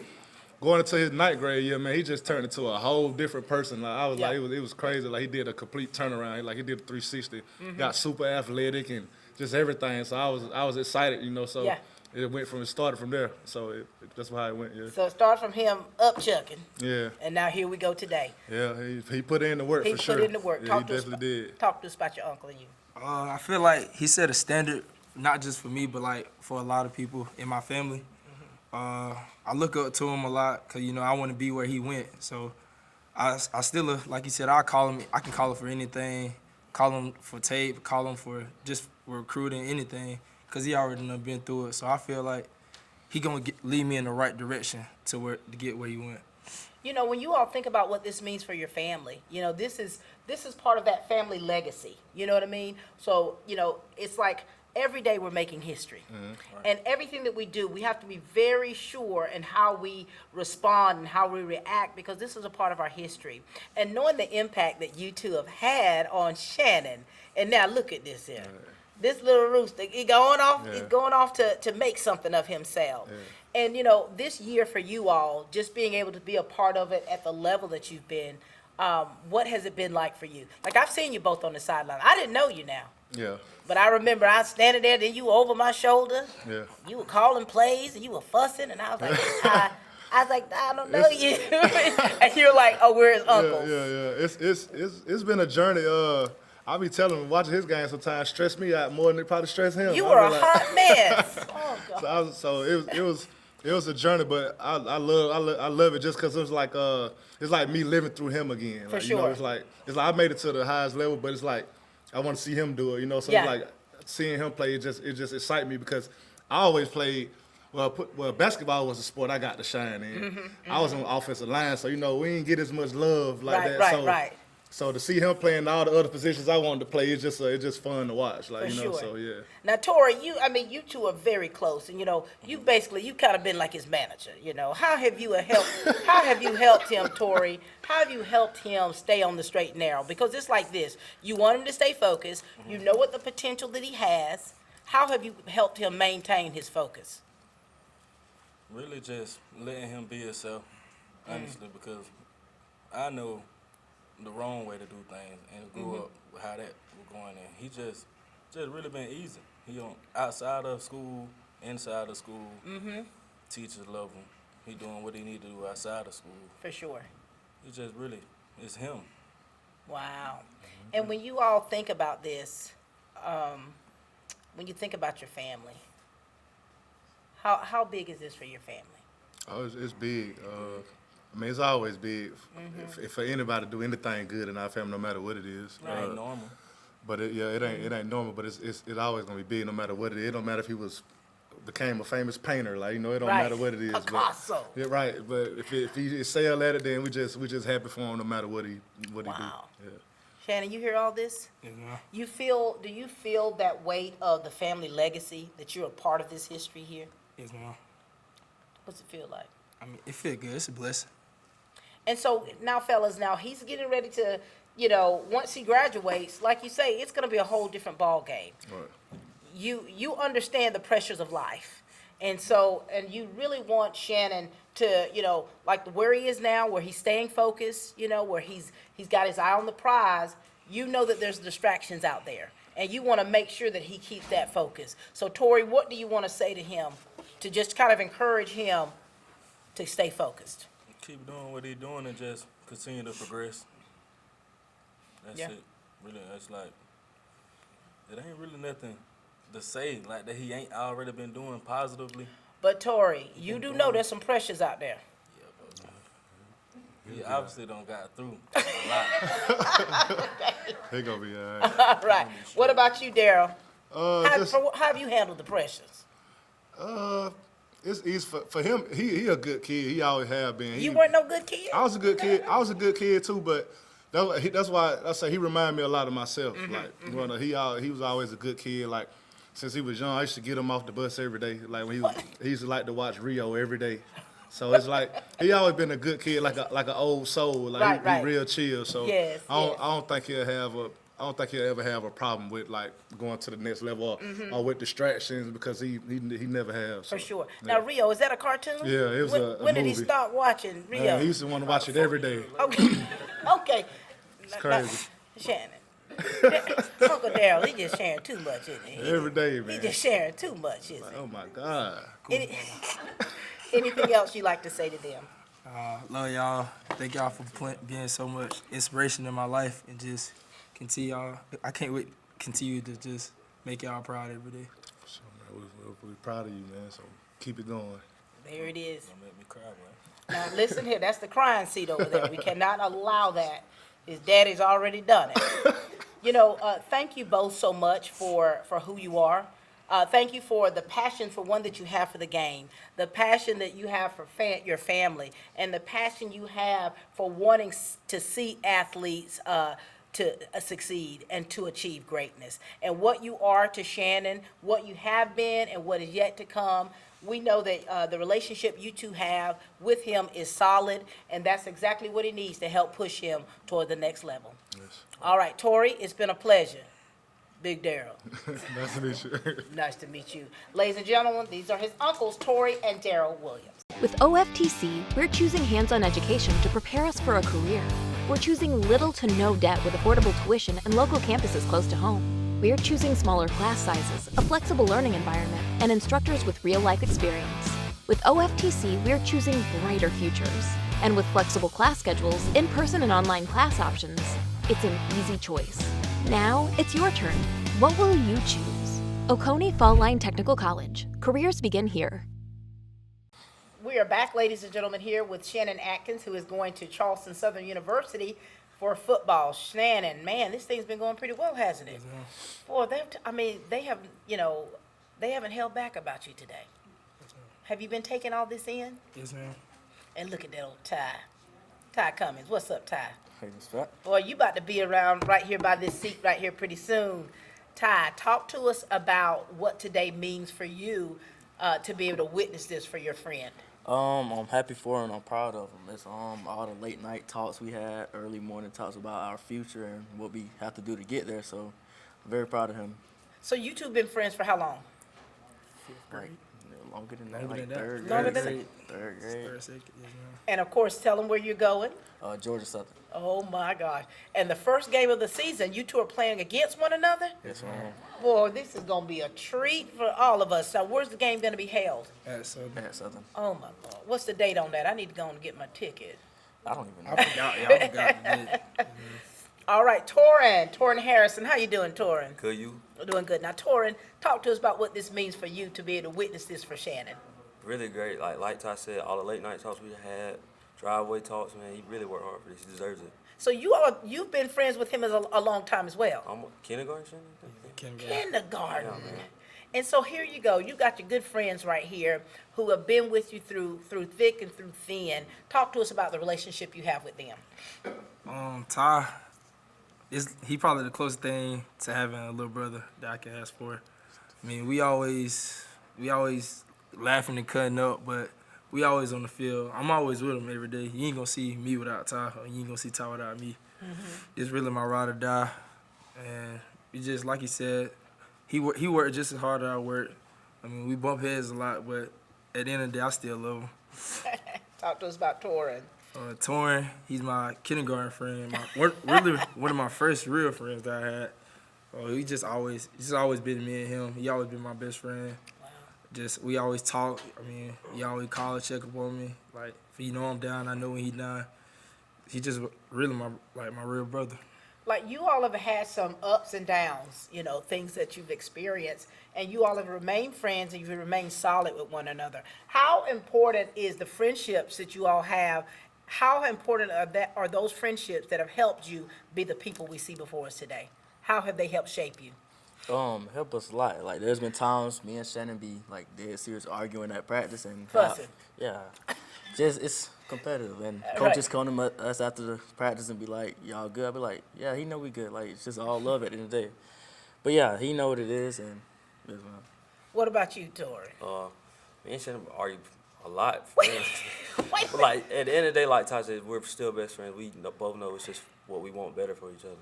going into his 9th grade year, man, he just turned into a whole different person. Like I was like, it was crazy. Like he did a complete turnaround. Like he did a 360. Got super athletic and just everything. So I was excited, So. Yeah. It started from there, so that's how it went. Yeah. So it started from him up chucking. Yeah. And now here we go today. Yeah, he put in the work for sure. He put in the work. Yeah, he definitely did. Talk to us about your uncle and you. I feel like he set a standard, not just for me, but like for a lot of people in my family. I look up to him a lot because I want to be where he went. So I still, like you said, I can call him for anything. Call him for tape. Call him for just recruiting, anything. Because he already done been through it. So I feel like he going to lead me in the right direction to get where he went. When you all think about what this means for your family, this is part of that family legacy. You know what I mean? So, it's like every day we're making history. Right. And everything that we do, we have to be very sure in how we respond and how we react, because this is a part of our history. And knowing the impact that you two have had on Shannon, and now look at this here. Right. This little rooster, he's going off to make something of himself. Yeah. And, this year for you all, just being able to be a part of it at the level that you've been, what has it been like for you? Like, I've seen you both on the sideline. I didn't know you now. Yeah. But I remember I was standing there, then you were over my shoulder. Yeah. You were calling plays, and you were fussing, and I was like, I don't know you. And you're like, oh, we're his uncles. Yeah. It's been a journey. I be telling him, watching his game sometimes stress me out more than it probably stress him. You were a hot mess. Oh, God. So it was It was a journey, but I love it just because it's like me living through him again. For like, sure. You know, it's like I made it to the highest level, but it's like I want to see him do it. You know, so Yeah. it's like seeing him play. It just excites me because I always played. Well, basketball was a sport I got to shine in. I was on the offensive line, so you know we didn't get as much love like that. Right. So to see him playing all the other positions I wanted to play, it's just fun to watch. Like, For you know, sure. so yeah. Now, Tori, you two are very close, and you've kind of been like his manager. How have you helped him, Tori? How have you helped him stay on the straight and narrow? Because it's like this: you want him to stay focused. You know what the potential that he has. How have you helped him maintain his focus? Really just letting him be himself, honestly, because I know the wrong way to do things and grew up with how that was going in. He just really been easy. He on outside of school, inside of school. Teachers love him. He doing what he need to do outside of school. For sure. It's just really, it's him. Wow. And when you all think about this, when you think about your family, how big is this for your family? Oh, it's big. I mean, it's always big. If for anybody to do anything good in our family, no matter what it is. It ain't normal. But it ain't normal. But it's always gonna be big, no matter what it is. It don't matter if he became a famous painter. Like, it don't matter what it is. Picasso. Yeah, right. But if he excel at it, then we just happy for him, no matter what he do. Wow. Yeah. Shannon, you hear all this? Yeah. Do you feel that weight of the family legacy, that you're a part of this history here? Yes, ma'am. What's it feel like? I mean, it feel good. It's a blessing. And so now, fellas, he's getting ready to, once he graduates, like you say, it's going to be a whole different ball game. Right. You understand the pressures of life. And you really want Shannon to, like where he is now, where he's staying focused, where he's got his eye on the prize. You know that there's distractions out there, and you want to make sure that he keeps that focus. So, Tori, what do you want to say to him to just kind of encourage him to stay focused? Keep doing what he's doing and just continue to progress. That's it. Really, it's like, it ain't really nothing to say like that he ain't already been doing positively. But Tori, you do know there's some pressures out there. He obviously don't got through a lot. He gonna be all right. All right. What about you, Daryl? Just- How have you handled the pressures? It's easy for him. He a good kid. He always have been. You weren't no good kid? I was a good kid. I was a good kid too, but that's why I say he reminded me a lot of myself. Like, he was always a good kid. Like, since he was young, I used to get him off the bus every day. Like when he used to like to watch Rio every day. So it's like he always been a good kid, like an old soul. Like he real chill. So Yes, I don't think he'll ever have a problem with like going to the next level or with distractions, because he never has. So, For sure. yeah. Now, Rio, is that a cartoon? Yeah, it was a When did he movie. start watching Rio? Man, he used to want to watch it every day. Okay. Okay. It's crazy. Shannon. Uncle Daryl, he just sharing too much, isn't he? Every day, man. He just sharing too much, isn't he? Oh my God. Anything else you like to say to them? Love y'all. Thank y'all for being so much inspiration in my life, and just continue y'all. I can't wait to continue to just make y'all proud every day. So, man, we're proud of you, man. So keep it going. There it is. Don't make me cry, man. Now listen here, that's the crying seat over there. We cannot allow that. His daddy's already done it. Thank you both so much for who you are. Thank you for the passion, for one, that you have for the game, the passion that you have for your family, and the passion you have for wanting to see athletes to succeed and to achieve greatness. And what you are to Shannon, what you have been, and what is yet to come, we know that the relationship you two have with him is solid, and that's exactly what he needs to help push him toward the next level. Yes. All right, Tori, it's been a pleasure. Big Daryl. Nice to meet you. Nice to meet you. Ladies and gentlemen, these are his uncles, Tori and Daryl Williams. With OFTC, we're choosing hands-on education to prepare us for a career. We're choosing little to no debt with affordable tuition and local campuses close to home. We're choosing smaller class sizes, a flexible learning environment, and instructors with real-life experience. With OFTC, we're choosing brighter futures. And with flexible class schedules, in-person and online class options, it's an easy choice. Now, it's your turn. What will you choose? Oconee Fall Line Technical College. Careers begin here. We are back, ladies and gentlemen, here with Shannon Adkins, who is going to Charleston Southern University for football. Shannon, man, this thing's been going pretty well, hasn't it? Boy, they haven't held back about you today. Have you been taking all this in? Yes, ma'am. And look at that old Ty Cummings. What's up, Ty? Hey, what's that? Boy, you about to be around right here by this seat right here pretty soon. Ty, talk to us about what today means for you to be able to witness this for your friend. I'm happy for him. I'm proud of him. It's all the late night talks we had, early morning talks about our future and what we have to do to get there. So, I'm very proud of him. So you two been friends for how long? Like, longer than that, Longer like than that. third Longer grade. than Third grade. Third, second, yes, ma'am. And of course, tell them where you're going. Georgia Southern. Oh my gosh! And the first game of the season, you two are playing against one another. Yes, ma'am. Boy, this is gonna be a treat for all of us. So, where's the game gonna be held? At Southern. At Southern. Oh my God! What's the date on that? I need to go and get my ticket. I don't even know. I forgot. Yeah, I forgot the date. All right, Torin Harrison, how you doing, Torin? Good, you? Doing good. Now, Torin, talk to us about what this means for you to be able to witness this for Shannon. Really great. Like Ty said, all the late night talks we had, driveway talks, man, he really worked hard for this. He deserves it. So you've been friends with him as a long time as well. I'm kindergarten, Shannon? Kindergarten. Yeah, man. And so here you go. You got your good friends right here who have been with you through thick and through thin. Talk to us about the relationship you have with them. Ty, he probably the closest thing to having a little brother that I can ask for. I mean, we always laughing and cutting up, but we always on the field. I'm always with him every day. You ain't gonna see me without Ty, or you ain't gonna see Ty without me. It's really my ride or die, and we just like he said, he worked just as hard as I work. I mean, we bump heads a lot, but at the end of the day, I still love him. Talk to us about Torin. Torin, he's my kindergarten friend. Really one of my first real friends that I had. He's just always been me and him. He always been my best friend. Wow. We always talk. I mean, he always call and check up on me. Like, if he know I'm down, I know when he down. He just really my real brother. Like, you all have had some ups and downs, things that you've experienced, and you all have remained friends and you've remained solid with one another. How important is the friendships that you all have? How important are those friendships that have helped you be the people we see before us today? How have they helped shape you? Help us a lot. Like, there's been times me and Shannon be like dead serious arguing at practice and fussing. Yeah, just it's competitive, and coaches come to us after the practice and be like, "Y'all good?" I be like, "Yeah, he know we good." Like, it's just all love at the end of the day. But yeah, he know what it is, and yes, man. What about you, Tori? Me and Shannon argue a lot. But like at the end of the day, like Ty said, we're still best friends. We both know it's just what we want better for each other.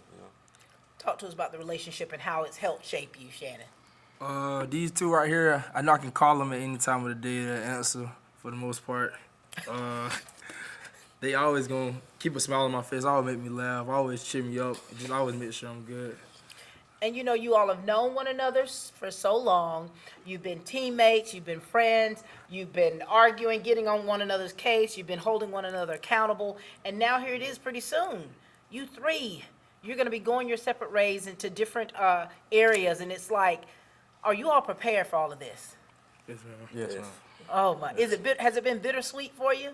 Talk to us about the relationship and how it's helped shape you, Shannon. These two right here, I know I can call them at any time of the day to answer for the most part. They always gonna keep a smile on my face, always make me laugh, always cheer me up, just always make sure I'm good. And you all have known one another for so long. You've been teammates, you've been friends, you've been arguing, getting on one another's case, you've been holding one another accountable, and now here it is pretty soon. You three, you're gonna be going your separate ways into different areas, and it's like, are you all prepared for all of this? Yes, ma'am. Yes, ma'am. Oh my, has it been bittersweet for you?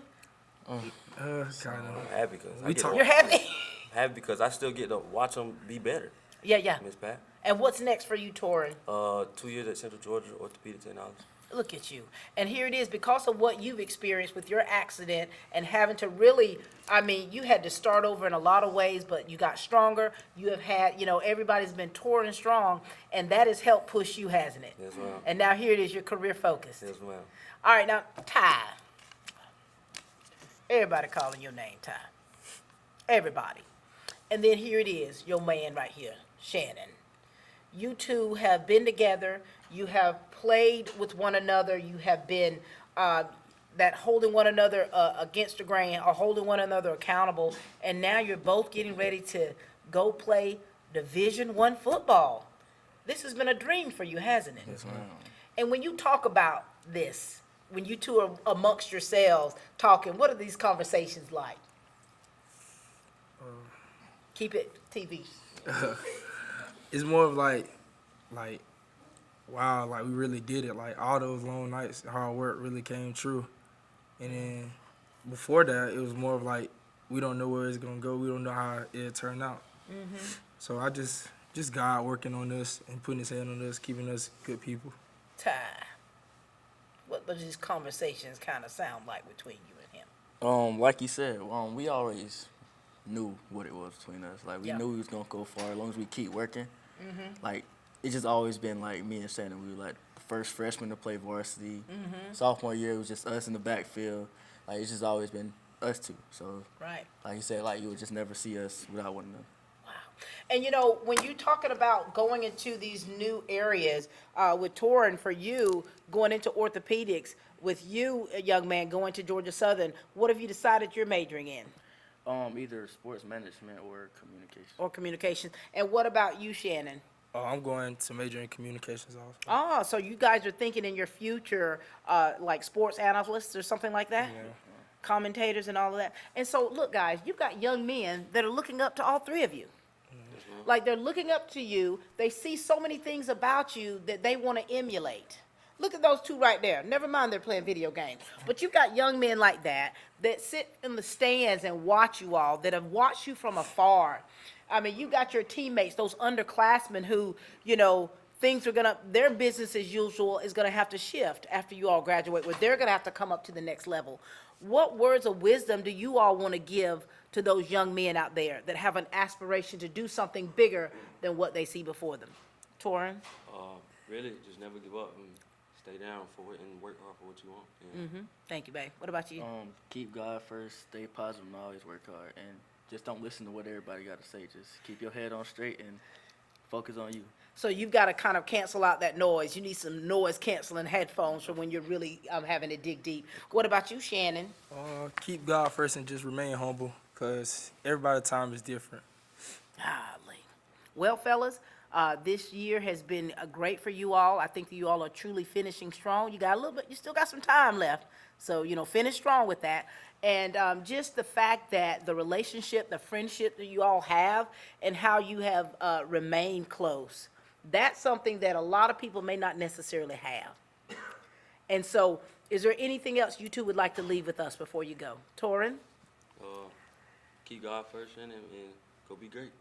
Kind of. I'm happy because You're happy? I'm happy because I still get to watch them be better. Yeah. Miss Pat. And what's next for you, Torin? 2 years at Central Georgia Orthopedic Technology. Look at you. And here it is, because of what you've experienced with your accident and having to really, you had to start over in a lot of ways, but you got stronger. You have had, everybody's been touring strong, and that has helped push you, hasn't it? Yes, ma'am. And now here it is, your career focused. Yes, ma'am. All right, now, Ty. Everybody calling your name, Ty. Everybody. And then here it is, your man right here, Shannon. You two have been together. You have played with one another. You have been that holding one another against the grain or holding one another accountable. And now you're both getting ready to go play Division I football. This has been a dream for you, hasn't it? Yes, ma'am. And when you talk about this, when you two are amongst yourselves talking, what are these conversations like? Keep it TV. It's more of like, wow, like we really did it. Like all those long nights, hard work really came true. And then before that, it was more of like, we don't know where it's going to go. We don't know how it'll turn out. So I just God working on us and putting his hand on us, keeping us good people. Ty, what does these conversations kind of sound like between you and him? Like you said, we always knew what it was between us. Like, we knew we was going to go far as long as we keep working. Like, it's just always been like me and Shannon. We were like the first freshmen to play varsity. Sophomore year, it was just us in the backfield. Like, it's just always been us two. So, Right. like you said, like, you would just never see us without one another. And you know, when you're talking about going into these new areas, with Torin, for you going into orthopedics, with you, a young man, going to Georgia Southern, what have you decided you're majoring in? Either sports management or communication. Or communication. And what about you, Shannon? I'm going to major in communications also. Oh, so you guys are thinking in your future, like sports analysts or something like that? Yeah. Commentators and all of that. And so, look, guys, you've got young men that are looking up to all three of you. Like, they're looking up to you. They see so many things about you that they want to emulate. Look at those two right there. Never mind they're playing video games. But you've got young men like that sit in the stands and watch you all, that have watched you from afar. I mean, you got your teammates, those underclassmen who, you know, their business as usual is gonna have to shift after you all graduate, where they're gonna have to come up to the next level. What words of wisdom do you all want to give to those young men out there that have an aspiration to do something bigger than what they see before them? Torin? Really, just never give up and stay down for it and work hard for what you want. Yeah. Thank you, babe. What about you? Keep God first, stay positive, and always work hard. And just don't listen to what everybody got to say. Just keep your head on straight and focus on you. So you've got to kind of cancel out that noise. You need some noise-canceling headphones for when you're really having to dig deep. What about you, Shannon? Keep God first and just remain humble, because everybody's time is different. Golly. Well, fellas, this year has been great for you all. I think that you all are truly finishing strong. You got a little bit, you still got some time left. So, you know, finish strong with that. And just the fact that the relationship, the friendship that you all have, and how you have remained close, that's something that a lot of people may not necessarily have. And so, is there anything else you two would like to leave with us before you go? Torin? Keep God first, Shannon, and go be great.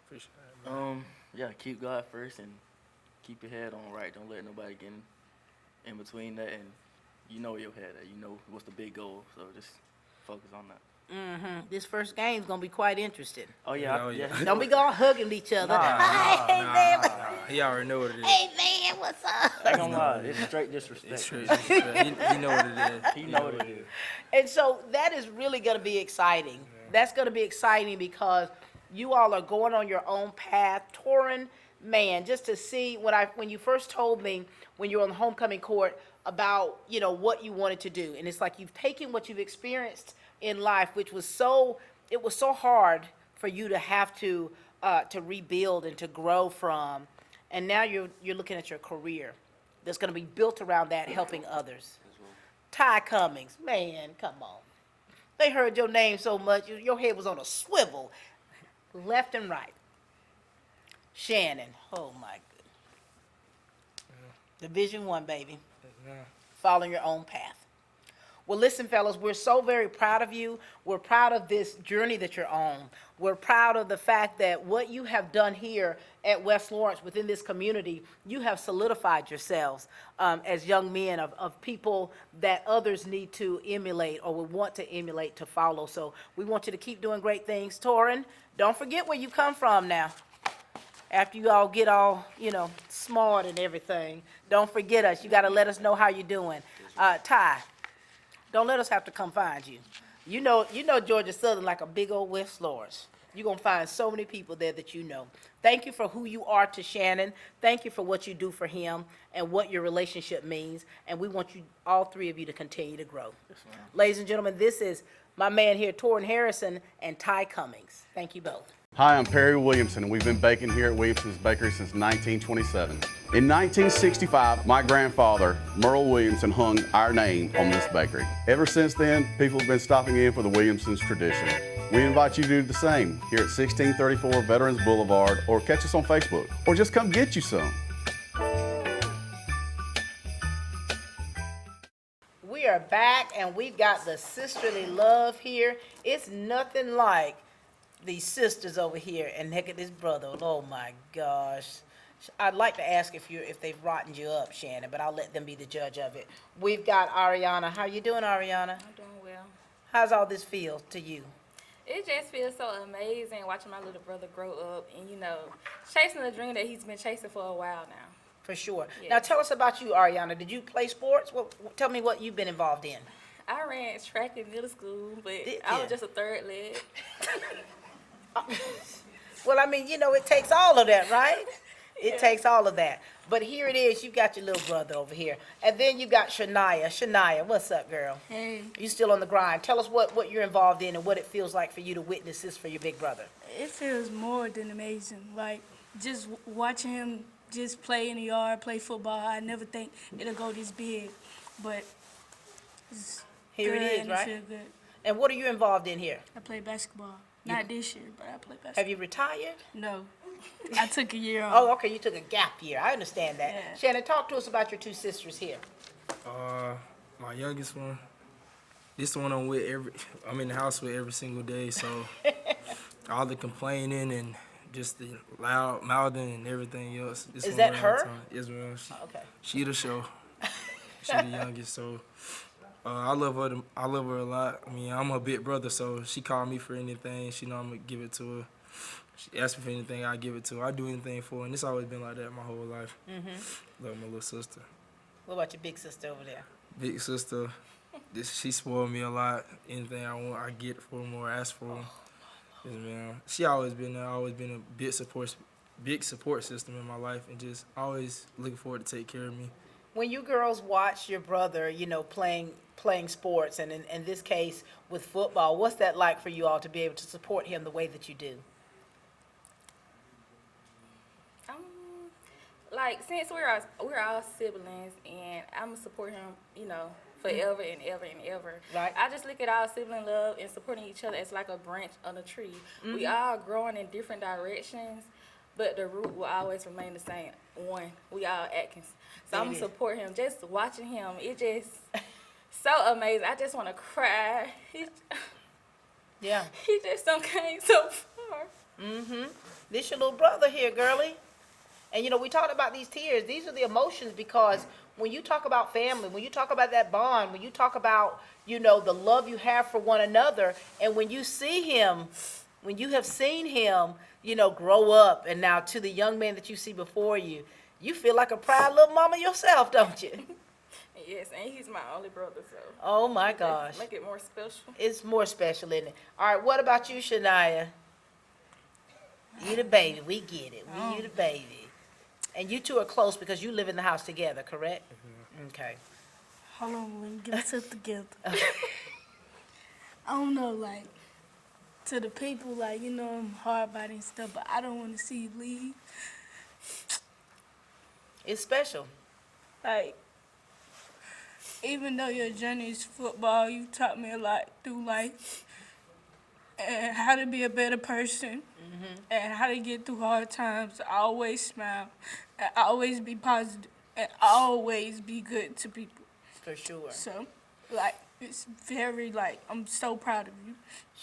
Appreciate it, man. Yeah, keep God first and keep your head on right. Don't let nobody get in between that, and you know your head at. You know what's the big goal, so just focus on that. This first game's gonna be quite interesting. Oh yeah, Don't be going hugging each other. He already know what it is. Hey man, what's up? I ain't gonna lie, it's straight disrespect. It's straight disrespect. He know what it is. He know what it is. And so that is really gonna be exciting. That's gonna be exciting because you all are going on your own path. Torin, man, just to see when you first told me when you were on the homecoming court about, you know, what you wanted to do, and it's like you've taken what you've experienced in life, which was so hard for you to have to rebuild and to grow from, and now you're looking at your career that's going to be built around that, helping others. Ty Cummings, man, come on. They heard your name so much, your head was on a swivel, left and right. Shannon, oh my goodness. Division I, baby. Following your own path. Well, listen, fellas, we're so very proud of you. We're proud of this journey that you're on. We're proud of the fact that what you have done here at West Lawrence within this community, you have solidified yourselves as young men of people that others need to emulate or would want to emulate, to follow. So we want you to keep doing great things. Torin, don't forget where you come from now. After you all get all, you know, smart and everything, don't forget us. You got to let us know how you're doing. Ty, don't let us have to come find you. You know Georgia Southern like a big old West Lawrence. You're going to find so many people there that you know. Thank you for who you are to Shannon. Thank you for what you do for him and what your relationship means. And we want you, all three of you, to continue to grow. Ladies and gentlemen, this is my man here, Torin Harrison and Ty Cummings. Thank you both. Hi, I'm Perry Williamson, and we've been baking here at Williamson's Bakery since 1927. In 1965, my grandfather, Merle Williamson, hung our name on this bakery. Ever since then, people have been stopping in for the Williamson's tradition. We invite you to do the same here at 1634 Veterans Boulevard, or catch us on Facebook, or just come get you some. We are back, and we've got the sisterly love here. It's nothing like these sisters over here, and look at this brother. Oh my gosh. I'd like to ask if they've rotted you up, Shannon, but I'll let them be the judge of it. We've got Ariana. How you doing, Ariana? I'm doing well. How's all this feel to you? It just feels so amazing watching my little brother grow up and, chasing the dream that he's been chasing for a while now. For sure. Yes. Now tell us about you, Ariana. Did you play sports? Tell me what you've been involved in. I ran track in middle school, but Did I ya? was just a third leg. Well, I mean, it takes all of that, right? It takes all of that. But here it is. You got your little brother over here. And then you got Shania. Shania, what's up, girl? Hey, You still on the grind. Tell us what you're involved in and what it feels like for you to witness this for your big brother. it feels more than amazing. Like, just watching him just play in the yard, play football, I never think it'll go this big. But it's Here good it is, and right? it feels good. And what are you involved in here? I play basketball. Not this year, but I play basketball. Have you retired? No. I took a year off. Oh, okay. You took a gap year. I understand that. Yeah. Shannon, talk to us about your two sisters here. My youngest one, this one I'm in the house with every single day, so all the complaining and just the loud mouthing and everything else. This Is one that right her? on time. Yes, ma'am. Okay. She the show. She the youngest, so I love her. I love her a lot. I mean, I'm her big brother, so she call me for anything. She know I'm gonna give it to her. She asks me for anything, I give it to her. I do anything for her, and it's always been like that my whole life. Love my little sister. What about your big sister over there? Big sister, she spoiled me a lot. Anything I want, I get for them or ask for them. Yes, man. She always been there. Always been a big support system in my life, and just always looking forward to take care of me. When you girls watch your brother, playing sports, and in this case with football, what's that like for you all to be able to support him the way that you do? Like, since we're all siblings, and I'm gonna support him, forever and ever and ever. Right. I just look at our sibling love and supporting each other as like a branch on a tree. We all growing in different directions, but the root will always remain the same. One, we all Adkins. So I'm gonna support him. Just watching him, it just so amazing. I just want to cry. Yeah. He just done came so far. This your little brother here, girlie. And we talked about these tears. These are the emotions, because when you talk about family, when you talk about that bond, when you talk about, the love you have for one another, and when you see him, when you have seen him, grow up, and now to the young man that you see before you, you feel like a proud little mama yourself, don't you? Yes, and he's my only brother, so. Oh my gosh. Make it more special. It's more special, isn't it? All right, what about you, Shania? You the baby. We get it. You the baby. And you two are close because you live in the house together, correct? Okay. Hold on, let me get myself together. I don't know, like, to the people, like, I'm hard-body and stuff, but I don't want to see you leave. It's special. Like, even though your journey is football, you taught me a lot through life and how to be a better person and how to get through hard times. Always smile and always be positive and always be good to people. For sure. So, like, it's very, like, I'm so proud of you.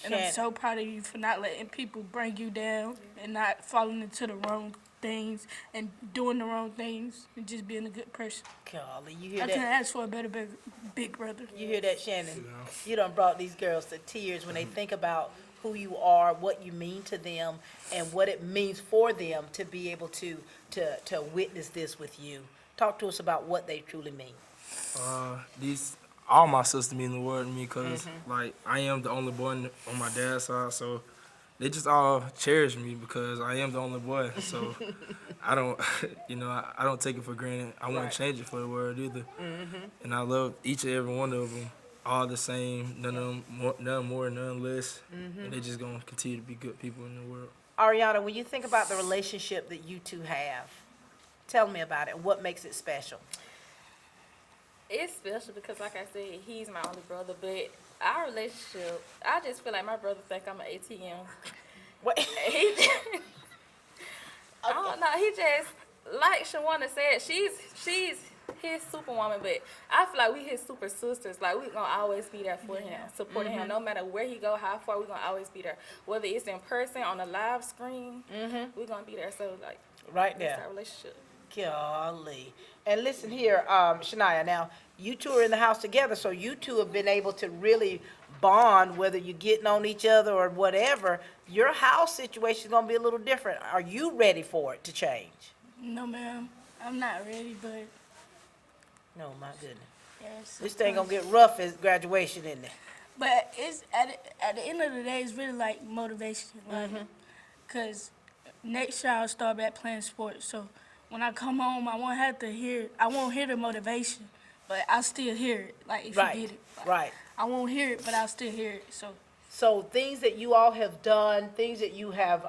And I'm Shannon. so proud of you for not letting people bring you down and not falling into the wrong things and doing the wrong things and just being a good person. Golly, you hear I that? couldn't ask for a better big brother. You hear that, Shannon? You done brought these girls to tears when they think about who you are, what you mean to them, and what it means for them to be able to witness this with you. Talk to us about what they truly mean. All my sisters mean the world to me, because like, I am the only boy on my dad's side, so they just all cherish me because I am the only boy. So I don't, I don't take it for granted. I wouldn't change it for the world either. And I love each and every one of them, all the same, none more, none less. And they just gonna continue to be good people in the world. Ariana, when you think about the relationship that you two have, tell me about it. What makes it special? It's special because, like I said, he's my only brother, but our relationship, I just feel like my brother think I'm an ATM. What? I don't know, he just, like Shawana said, she's his superwoman, but I feel like we his super sisters. Like, we gonna always be there for him, supporting him, no matter where he go, how far, we gonna always be there. Whether it's in person, on a live screen, we gonna be there. So, like, Right that's there. our relationship. Golly. And listen here, Shania, now, you two are in the house together, so you two have been able to really bond, whether you're getting on each other or whatever. Your house situation is gonna be a little different. Are you ready for it to change? No, ma'am. I'm not ready, but No, my goodness. yes. This thing gonna get rough as graduation, isn't it? But it's at the end of the day, it's really like motivation, like, cause next year I'll start back playing sports. So when I come home, I won't hear the motivation, but I'll still hear it. Like, if Right, you get it, like, right. I won't hear it, but I'll still hear it. So things that you all have done, things that you have,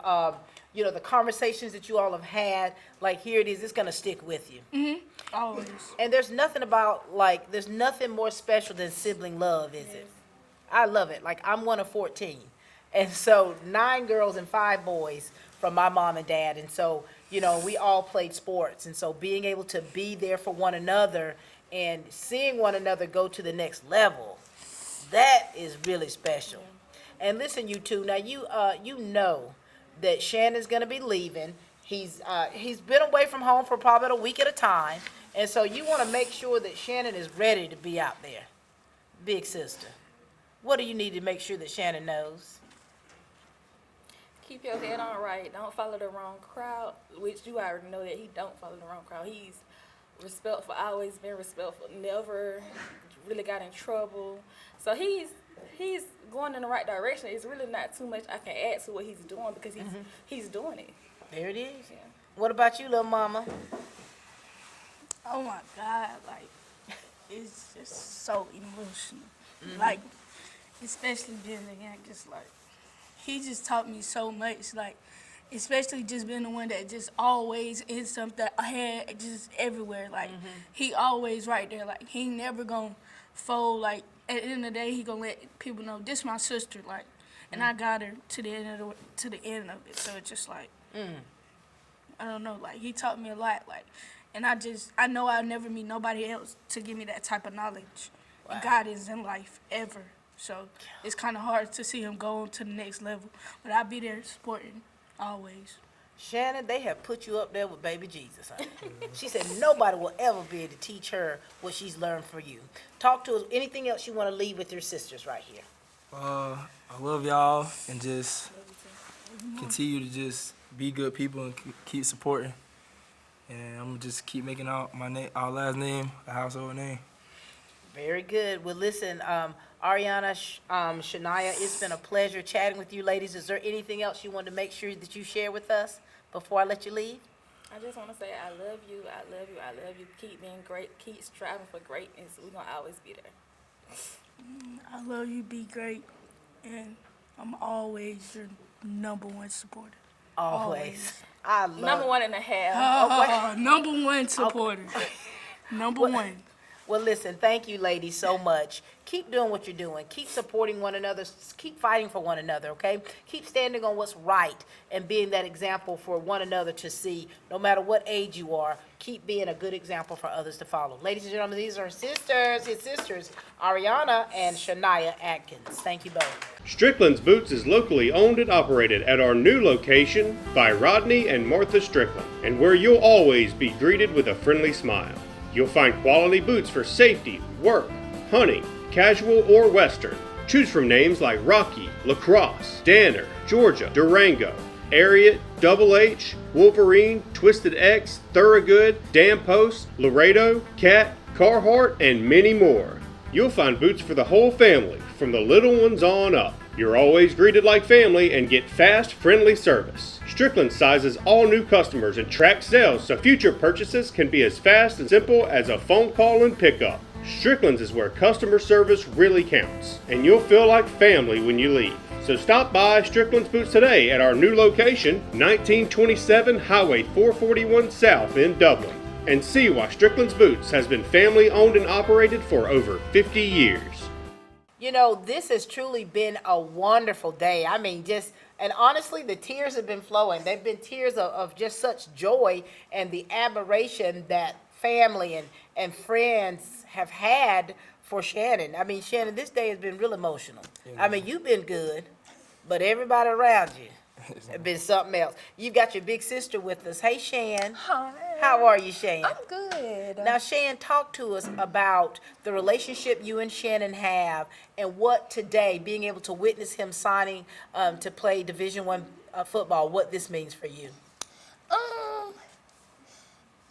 the conversations that you all have had, like, here it is, it's gonna stick with you. Always. And there's nothing there's nothing more special than sibling love, is it? I love it. Like, I'm one of 14. And so 9 girls and 5 boys from my mom and dad. And so, we all played sports. And so being able to be there for one another and seeing one another go to the next level, that is really special. And listen, you two, now you know that Shannon's gonna be leaving. He's been away from home for probably a week at a time. And so you wanna make sure that Shannon is ready to be out there. Big sister, what do you need to make sure that Shannon knows? Keep your head on right. Don't follow the wrong crowd, which you already know that he don't follow the wrong crowd. He's respectful, always been respectful, never really got in trouble. So he's going in the right direction. It's really not too much I can add to what he's doing because he's doing it. There it is. Yeah. What about you, little mama? Oh my God, like, it's just so emotional. Like, especially being again, just like, he just taught me so much, like, especially just being the one that just always is something I had just everywhere. Like, he always right there. Like, he never gonna fold. Like, at the end of the day, he gonna let people know this my sister. Like, and I got her to the end of it. So it's just like, I don't know. Like, he taught me a lot. Like, and I know I'll never meet nobody else to give me that type of knowledge. And God is in life ever. So it's kind of hard to see him go on to the next level. But I'll be there supporting always. Shannon, they have put you up there with baby Jesus, honey. She said nobody will ever be able to teach her what she's learned from you. Talk to us. Anything else you want to leave with your sisters right here? I love y'all and just continue to just be good people and keep supporting. And I'm gonna just keep making our last name a household name. Very good. Well, listen, Ariana, Shania, it's been a pleasure chatting with you ladies. Is there anything else you want to make sure that you share with us before I let you leave? I just want to say I love you, I love you, I love you. Keep being great, keep striving for greatness. We're going to always be there. I love you, be great, and I'm always your #1 supporter. Always. I love #1 and a half. #1 supporter. #1. Well, listen, thank you, ladies, so much. Keep doing what you're doing. Keep supporting one another. Keep fighting for one another, okay? Keep standing on what's right and being that example for one another to see. No matter what age you are, keep being a good example for others to follow. Ladies and gentlemen, these are his sisters, Ariana and Shania Adkins. Thank you both. Strickland's Boots is locally owned and operated at our new location by Rodney and Martha Strickland, and where you'll always be greeted with a friendly smile. You'll find quality boots for safety, work, hunting, casual, or western. Choose from names like Rocky, Lacrosse, Danner, Georgia, Durango, Ariat, Double H, Wolverine, Twisted X, Thorogood, Dan Post, Laredo, Cat, Carhartt, and many more. You'll find boots for the whole family, from the little ones on up. You're always greeted like family and get fast, friendly service. Strickland sizes all new customers and tracks sales so future purchases can be as fast and simple as a phone call and pickup. Strickland's is where customer service really counts, and you'll feel like family when you leave. So stop by Strickland's Boots today at our new location, 1927 Highway 441 South in Dublin, and see why Strickland's Boots has been family owned and operated for over 50 years. You know, this has truly been a wonderful day. I mean, and honestly, the tears have been flowing. They've been tears of just such joy and the admiration that family and friends have had for Shannon. I mean, Shannon, this day has been real emotional. I mean, you've been good, but everybody around you have been something else. You've got your big sister with us. Hey, Shan. Hi. How are you, Shan? I'm good. Now, Shan, talk to us about the relationship you and Shannon have and what today, being able to witness him signing to play Division I football, what this means for you.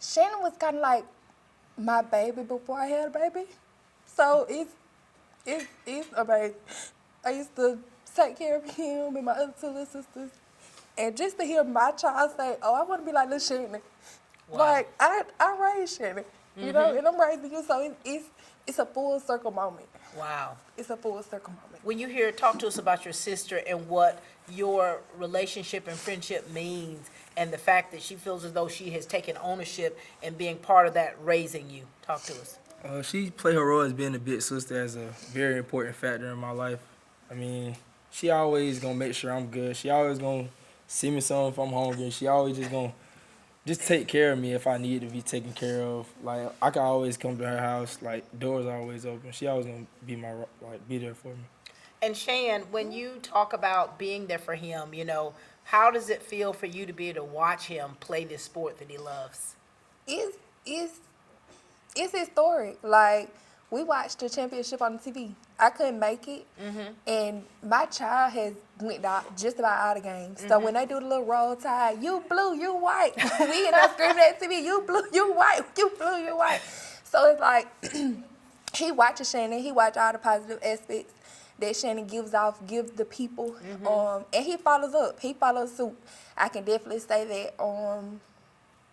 Shannon was kind of like my baby before I had a baby. So it's amazing. I used to take care of him and my other two little sisters. And just to hear my child say, oh, I want to be like little Shannon. Wow. Like, I raised Shannon, you know, and I'm raising you. So it's a full circle moment. Wow. It's a full circle moment. When you talk to us about your sister and what your relationship and friendship means and the fact that she feels as though she has taken ownership and being part of that raising you. Talk to us. She played her role as being a big sister as a very important factor in my life. I mean, she always gonna make sure I'm good. She always gonna see me something if I'm hungry. She always just gonna take care of me if I need to be taken care of. Like, I can always come to her house. Like, doors are always open. She always gonna be there for me. And Shan, when you talk about being there for him, you know, how does it feel for you to be able to watch him play this sport that he loves? It's historic. Like, we watched the championship on the TV. I couldn't make it, and my child has went to just about all the games. So when they do the little roll tide, you blue, you white. We in there screaming at the TV, you blue, you white, you blue, you white. So it's like, he watches Shannon. He watches all the positive aspects that Shannon gives the people, and he follows up. He follows suit. I can definitely say that.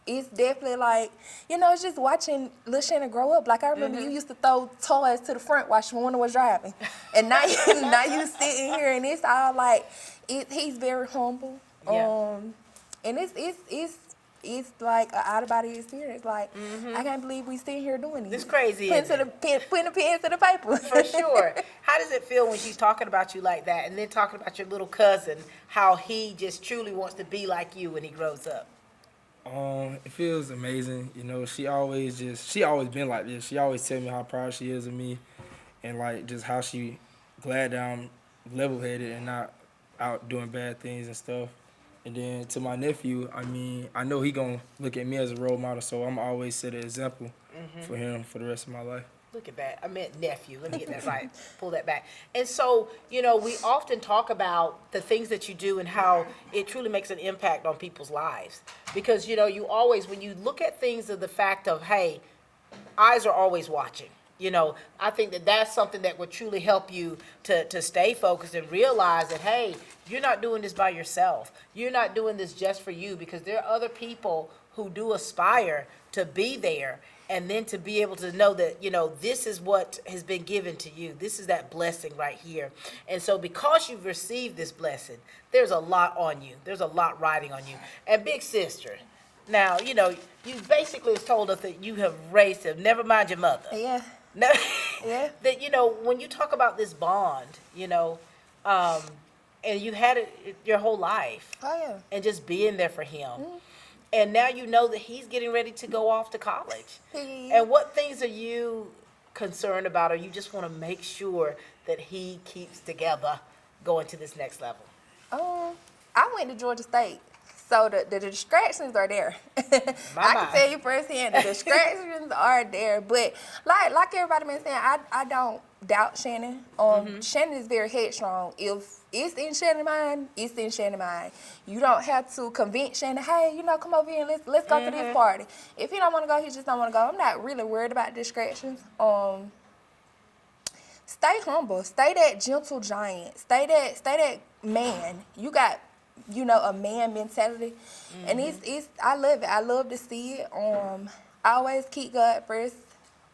It's definitely like, you know, it's just watching little Shannon grow up. Like, I remember you used to throw toys to the front while Shawana was driving, and now you sitting here, and it's all like, he's very humble, and it's like an out of body experience. Like, I can't believe we sitting here doing this. It's crazy. Putting the pen to the paper. For sure. How does it feel when she's talking about you like that, and then talking about your little cousin, how he just truly wants to be like you when he grows up? It feels amazing. You know, she always been like this. She always tell me how proud she is of me, and like just how she glad that I'm level-headed and not out doing bad things and stuff. And then to my nephew, I mean, I know he gonna look at me as a role model, so I'm always set an example for him for the rest of my life. Look at that. I meant nephew. Let me get that right. Pull that back. And so, you know, we often talk about the things that you do and how it truly makes an impact on people's lives. Because, you know, you always, when you look at things of the fact of, hey, eyes are always watching. You know, I think that that's something that would truly help you to stay focused and realize that, hey, you're not doing this by yourself. You're not doing this just for you, because there are other people who do aspire to be there. And then to be able to know that, you know, this is what has been given to you. This is that blessing right here. And so because you've received this blessing, there's a lot on you. There's a lot riding on you. And big sister, now, you know, you basically told us that you have raised him. Never mind your mother. Yeah. No, yeah. That, you know, when you talk about this bond, you know, and you had it your whole life. Oh, yeah. And just being there for him. And now you know that he's getting ready to go off to college. And what things are you concerned about, or you just want to make sure that he keeps together going to this next level? I went to Georgia State, so the distractions are there. I can tell you firsthand, the distractions are there. But like everybody been saying, I don't doubt Shannon. Shannon is very headstrong. If it's in Shannon's mind, it's in Shannon's mind. You don't have to convince Shannon, hey, you know, come over here and let's go to this party. If he don't want to go, he just don't want to go. I'm not really worried about distractions. Stay humble. Stay that gentle giant. Stay that man. You got, you know, a man mentality. And I love it. I love to see it. I always keep God first.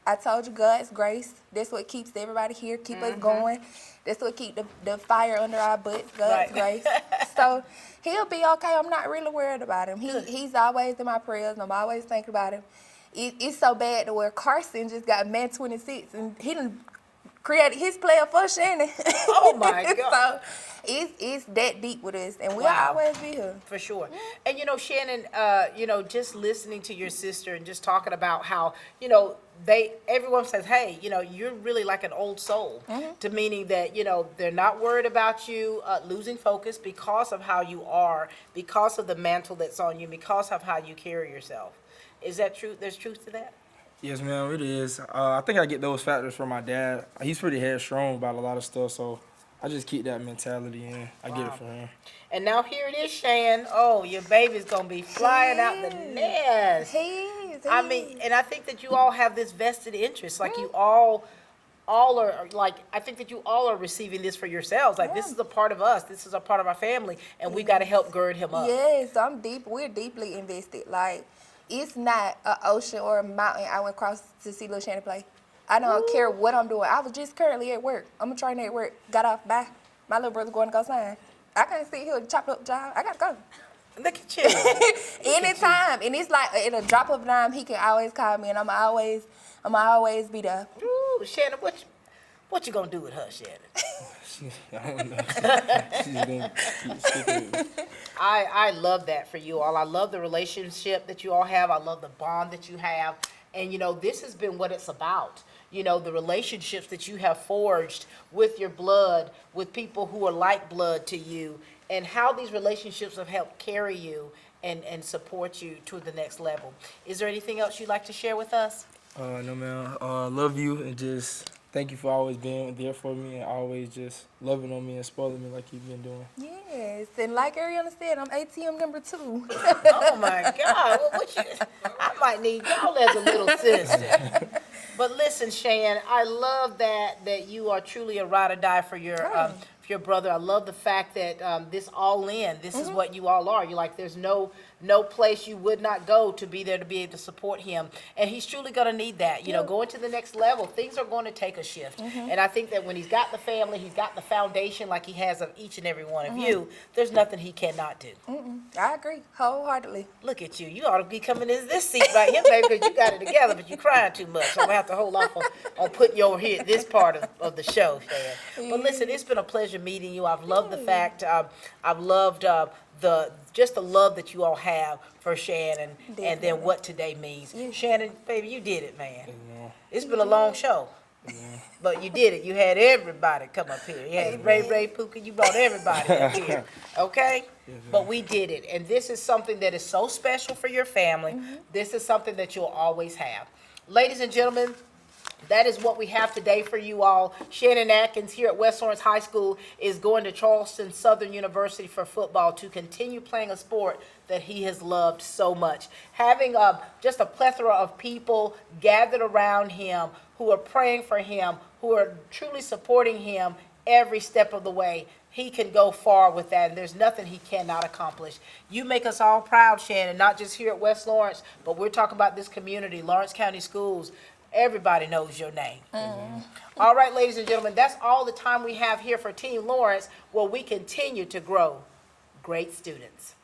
I told you, God's grace. That's what keeps everybody here, keep us going. That's what keep the fire under our butts, God's grace. So he'll be okay. I'm not really worried about him. He's always in my prayers, and I'm always thinking about him. It's so bad to where Carson just got man 26, and he done created his player for Shannon. Oh my God. So it's that deep with us, and we'll Wow. always be here. For sure. And Shannon, just listening to your sister and just talking about how, everyone says, hey, you're really like an old soul, to meaning that, they're not worried about you losing focus because of how you are, because of the mantle that's on you, because of how you carry yourself. Is that true? There's truth to that? Yes, ma'am, it is. I think I get those factors from my dad. He's pretty headstrong about a lot of stuff, so I just keep that mentality in. I get it from him. And now here it is, Shan. Oh, your baby's going to be flying out the nest. I mean, and I think that you all have this vested interest. Like you all are, like, I think that you all are receiving this for yourselves. Like, this is a part of us. This is a part of our family, and we got to help gird him up. Yes, we're deeply invested. Like, it's not an ocean or a mountain I went across to see little Shannon play. I don't care what I'm doing. I was just currently at work. I'm a trainer at work. Got off, bye. My little brother going to go sign. I can't sit here and chop up job. I got to go. Look at you. Anytime. And it's like, in a drop of a dime, he can always call me, and I'm always be there. Ooh, Shannon, what you going to do with her, Shannon? I don't know. She's going to keep sticking with me. I love that for you all. I love the relationship that you all have. I love the bond that you have. And, this has been what it's about. The relationships that you have forged with your blood, with people who are like blood to you, and how these relationships have helped carry you and support you to the next level. Is there anything else you'd like to share with us? No, man. Love you, and just thank you for always being there for me and always just loving on me and spoiling me like you've been doing. Yes, and like Ariana said, I'm ATM number 2. Oh, my God. I might need y'all as a little sister. But listen, Shan, I love that you are truly a ride or die for your brother. I love the fact that this all in, this is what you all are. You're like, there's no place you would not go to be there to be able to support him. And he's truly going to need that. Going to the next level, things are going to take a shift. And I think that when he's got the family, he's got the foundation like he has of each and every one of you, there's nothing he cannot do. I agree wholeheartedly. Look at you. You ought to be coming in this seat right here, baby, because you got it together, but you're crying too much. So I'm going to have to hold off on putting you over here at this part of the show, Shan. But listen, it's been a pleasure meeting you. I've loved the fact, I've loved the love that you all have for Shannon and then what today means. Shannon, baby, you did it, man. It's been a long show. But you did it. You had everybody come up here. You had Ray, Pooka, you brought everybody up here. Okay? But we did it. And this is something that is so special for your family. This is something that you'll always have. Ladies and gentlemen, that is what we have today for you all. Shannon Adkins here at West Lawrence High School is going to Charleston Southern University for football to continue playing a sport that he has loved so much. Having just a plethora of people gathered around him who are praying for him, who are truly supporting him every step of the way. He can go far with that, and there's nothing he cannot accomplish. You make us all proud, Shannon, not just here at West Lawrence, but we're talking about this community, Lawrence County Schools. Everybody knows your name. All right, ladies and gentlemen, that's all the time we have here for Team Lawrence, where we continue to grow great students.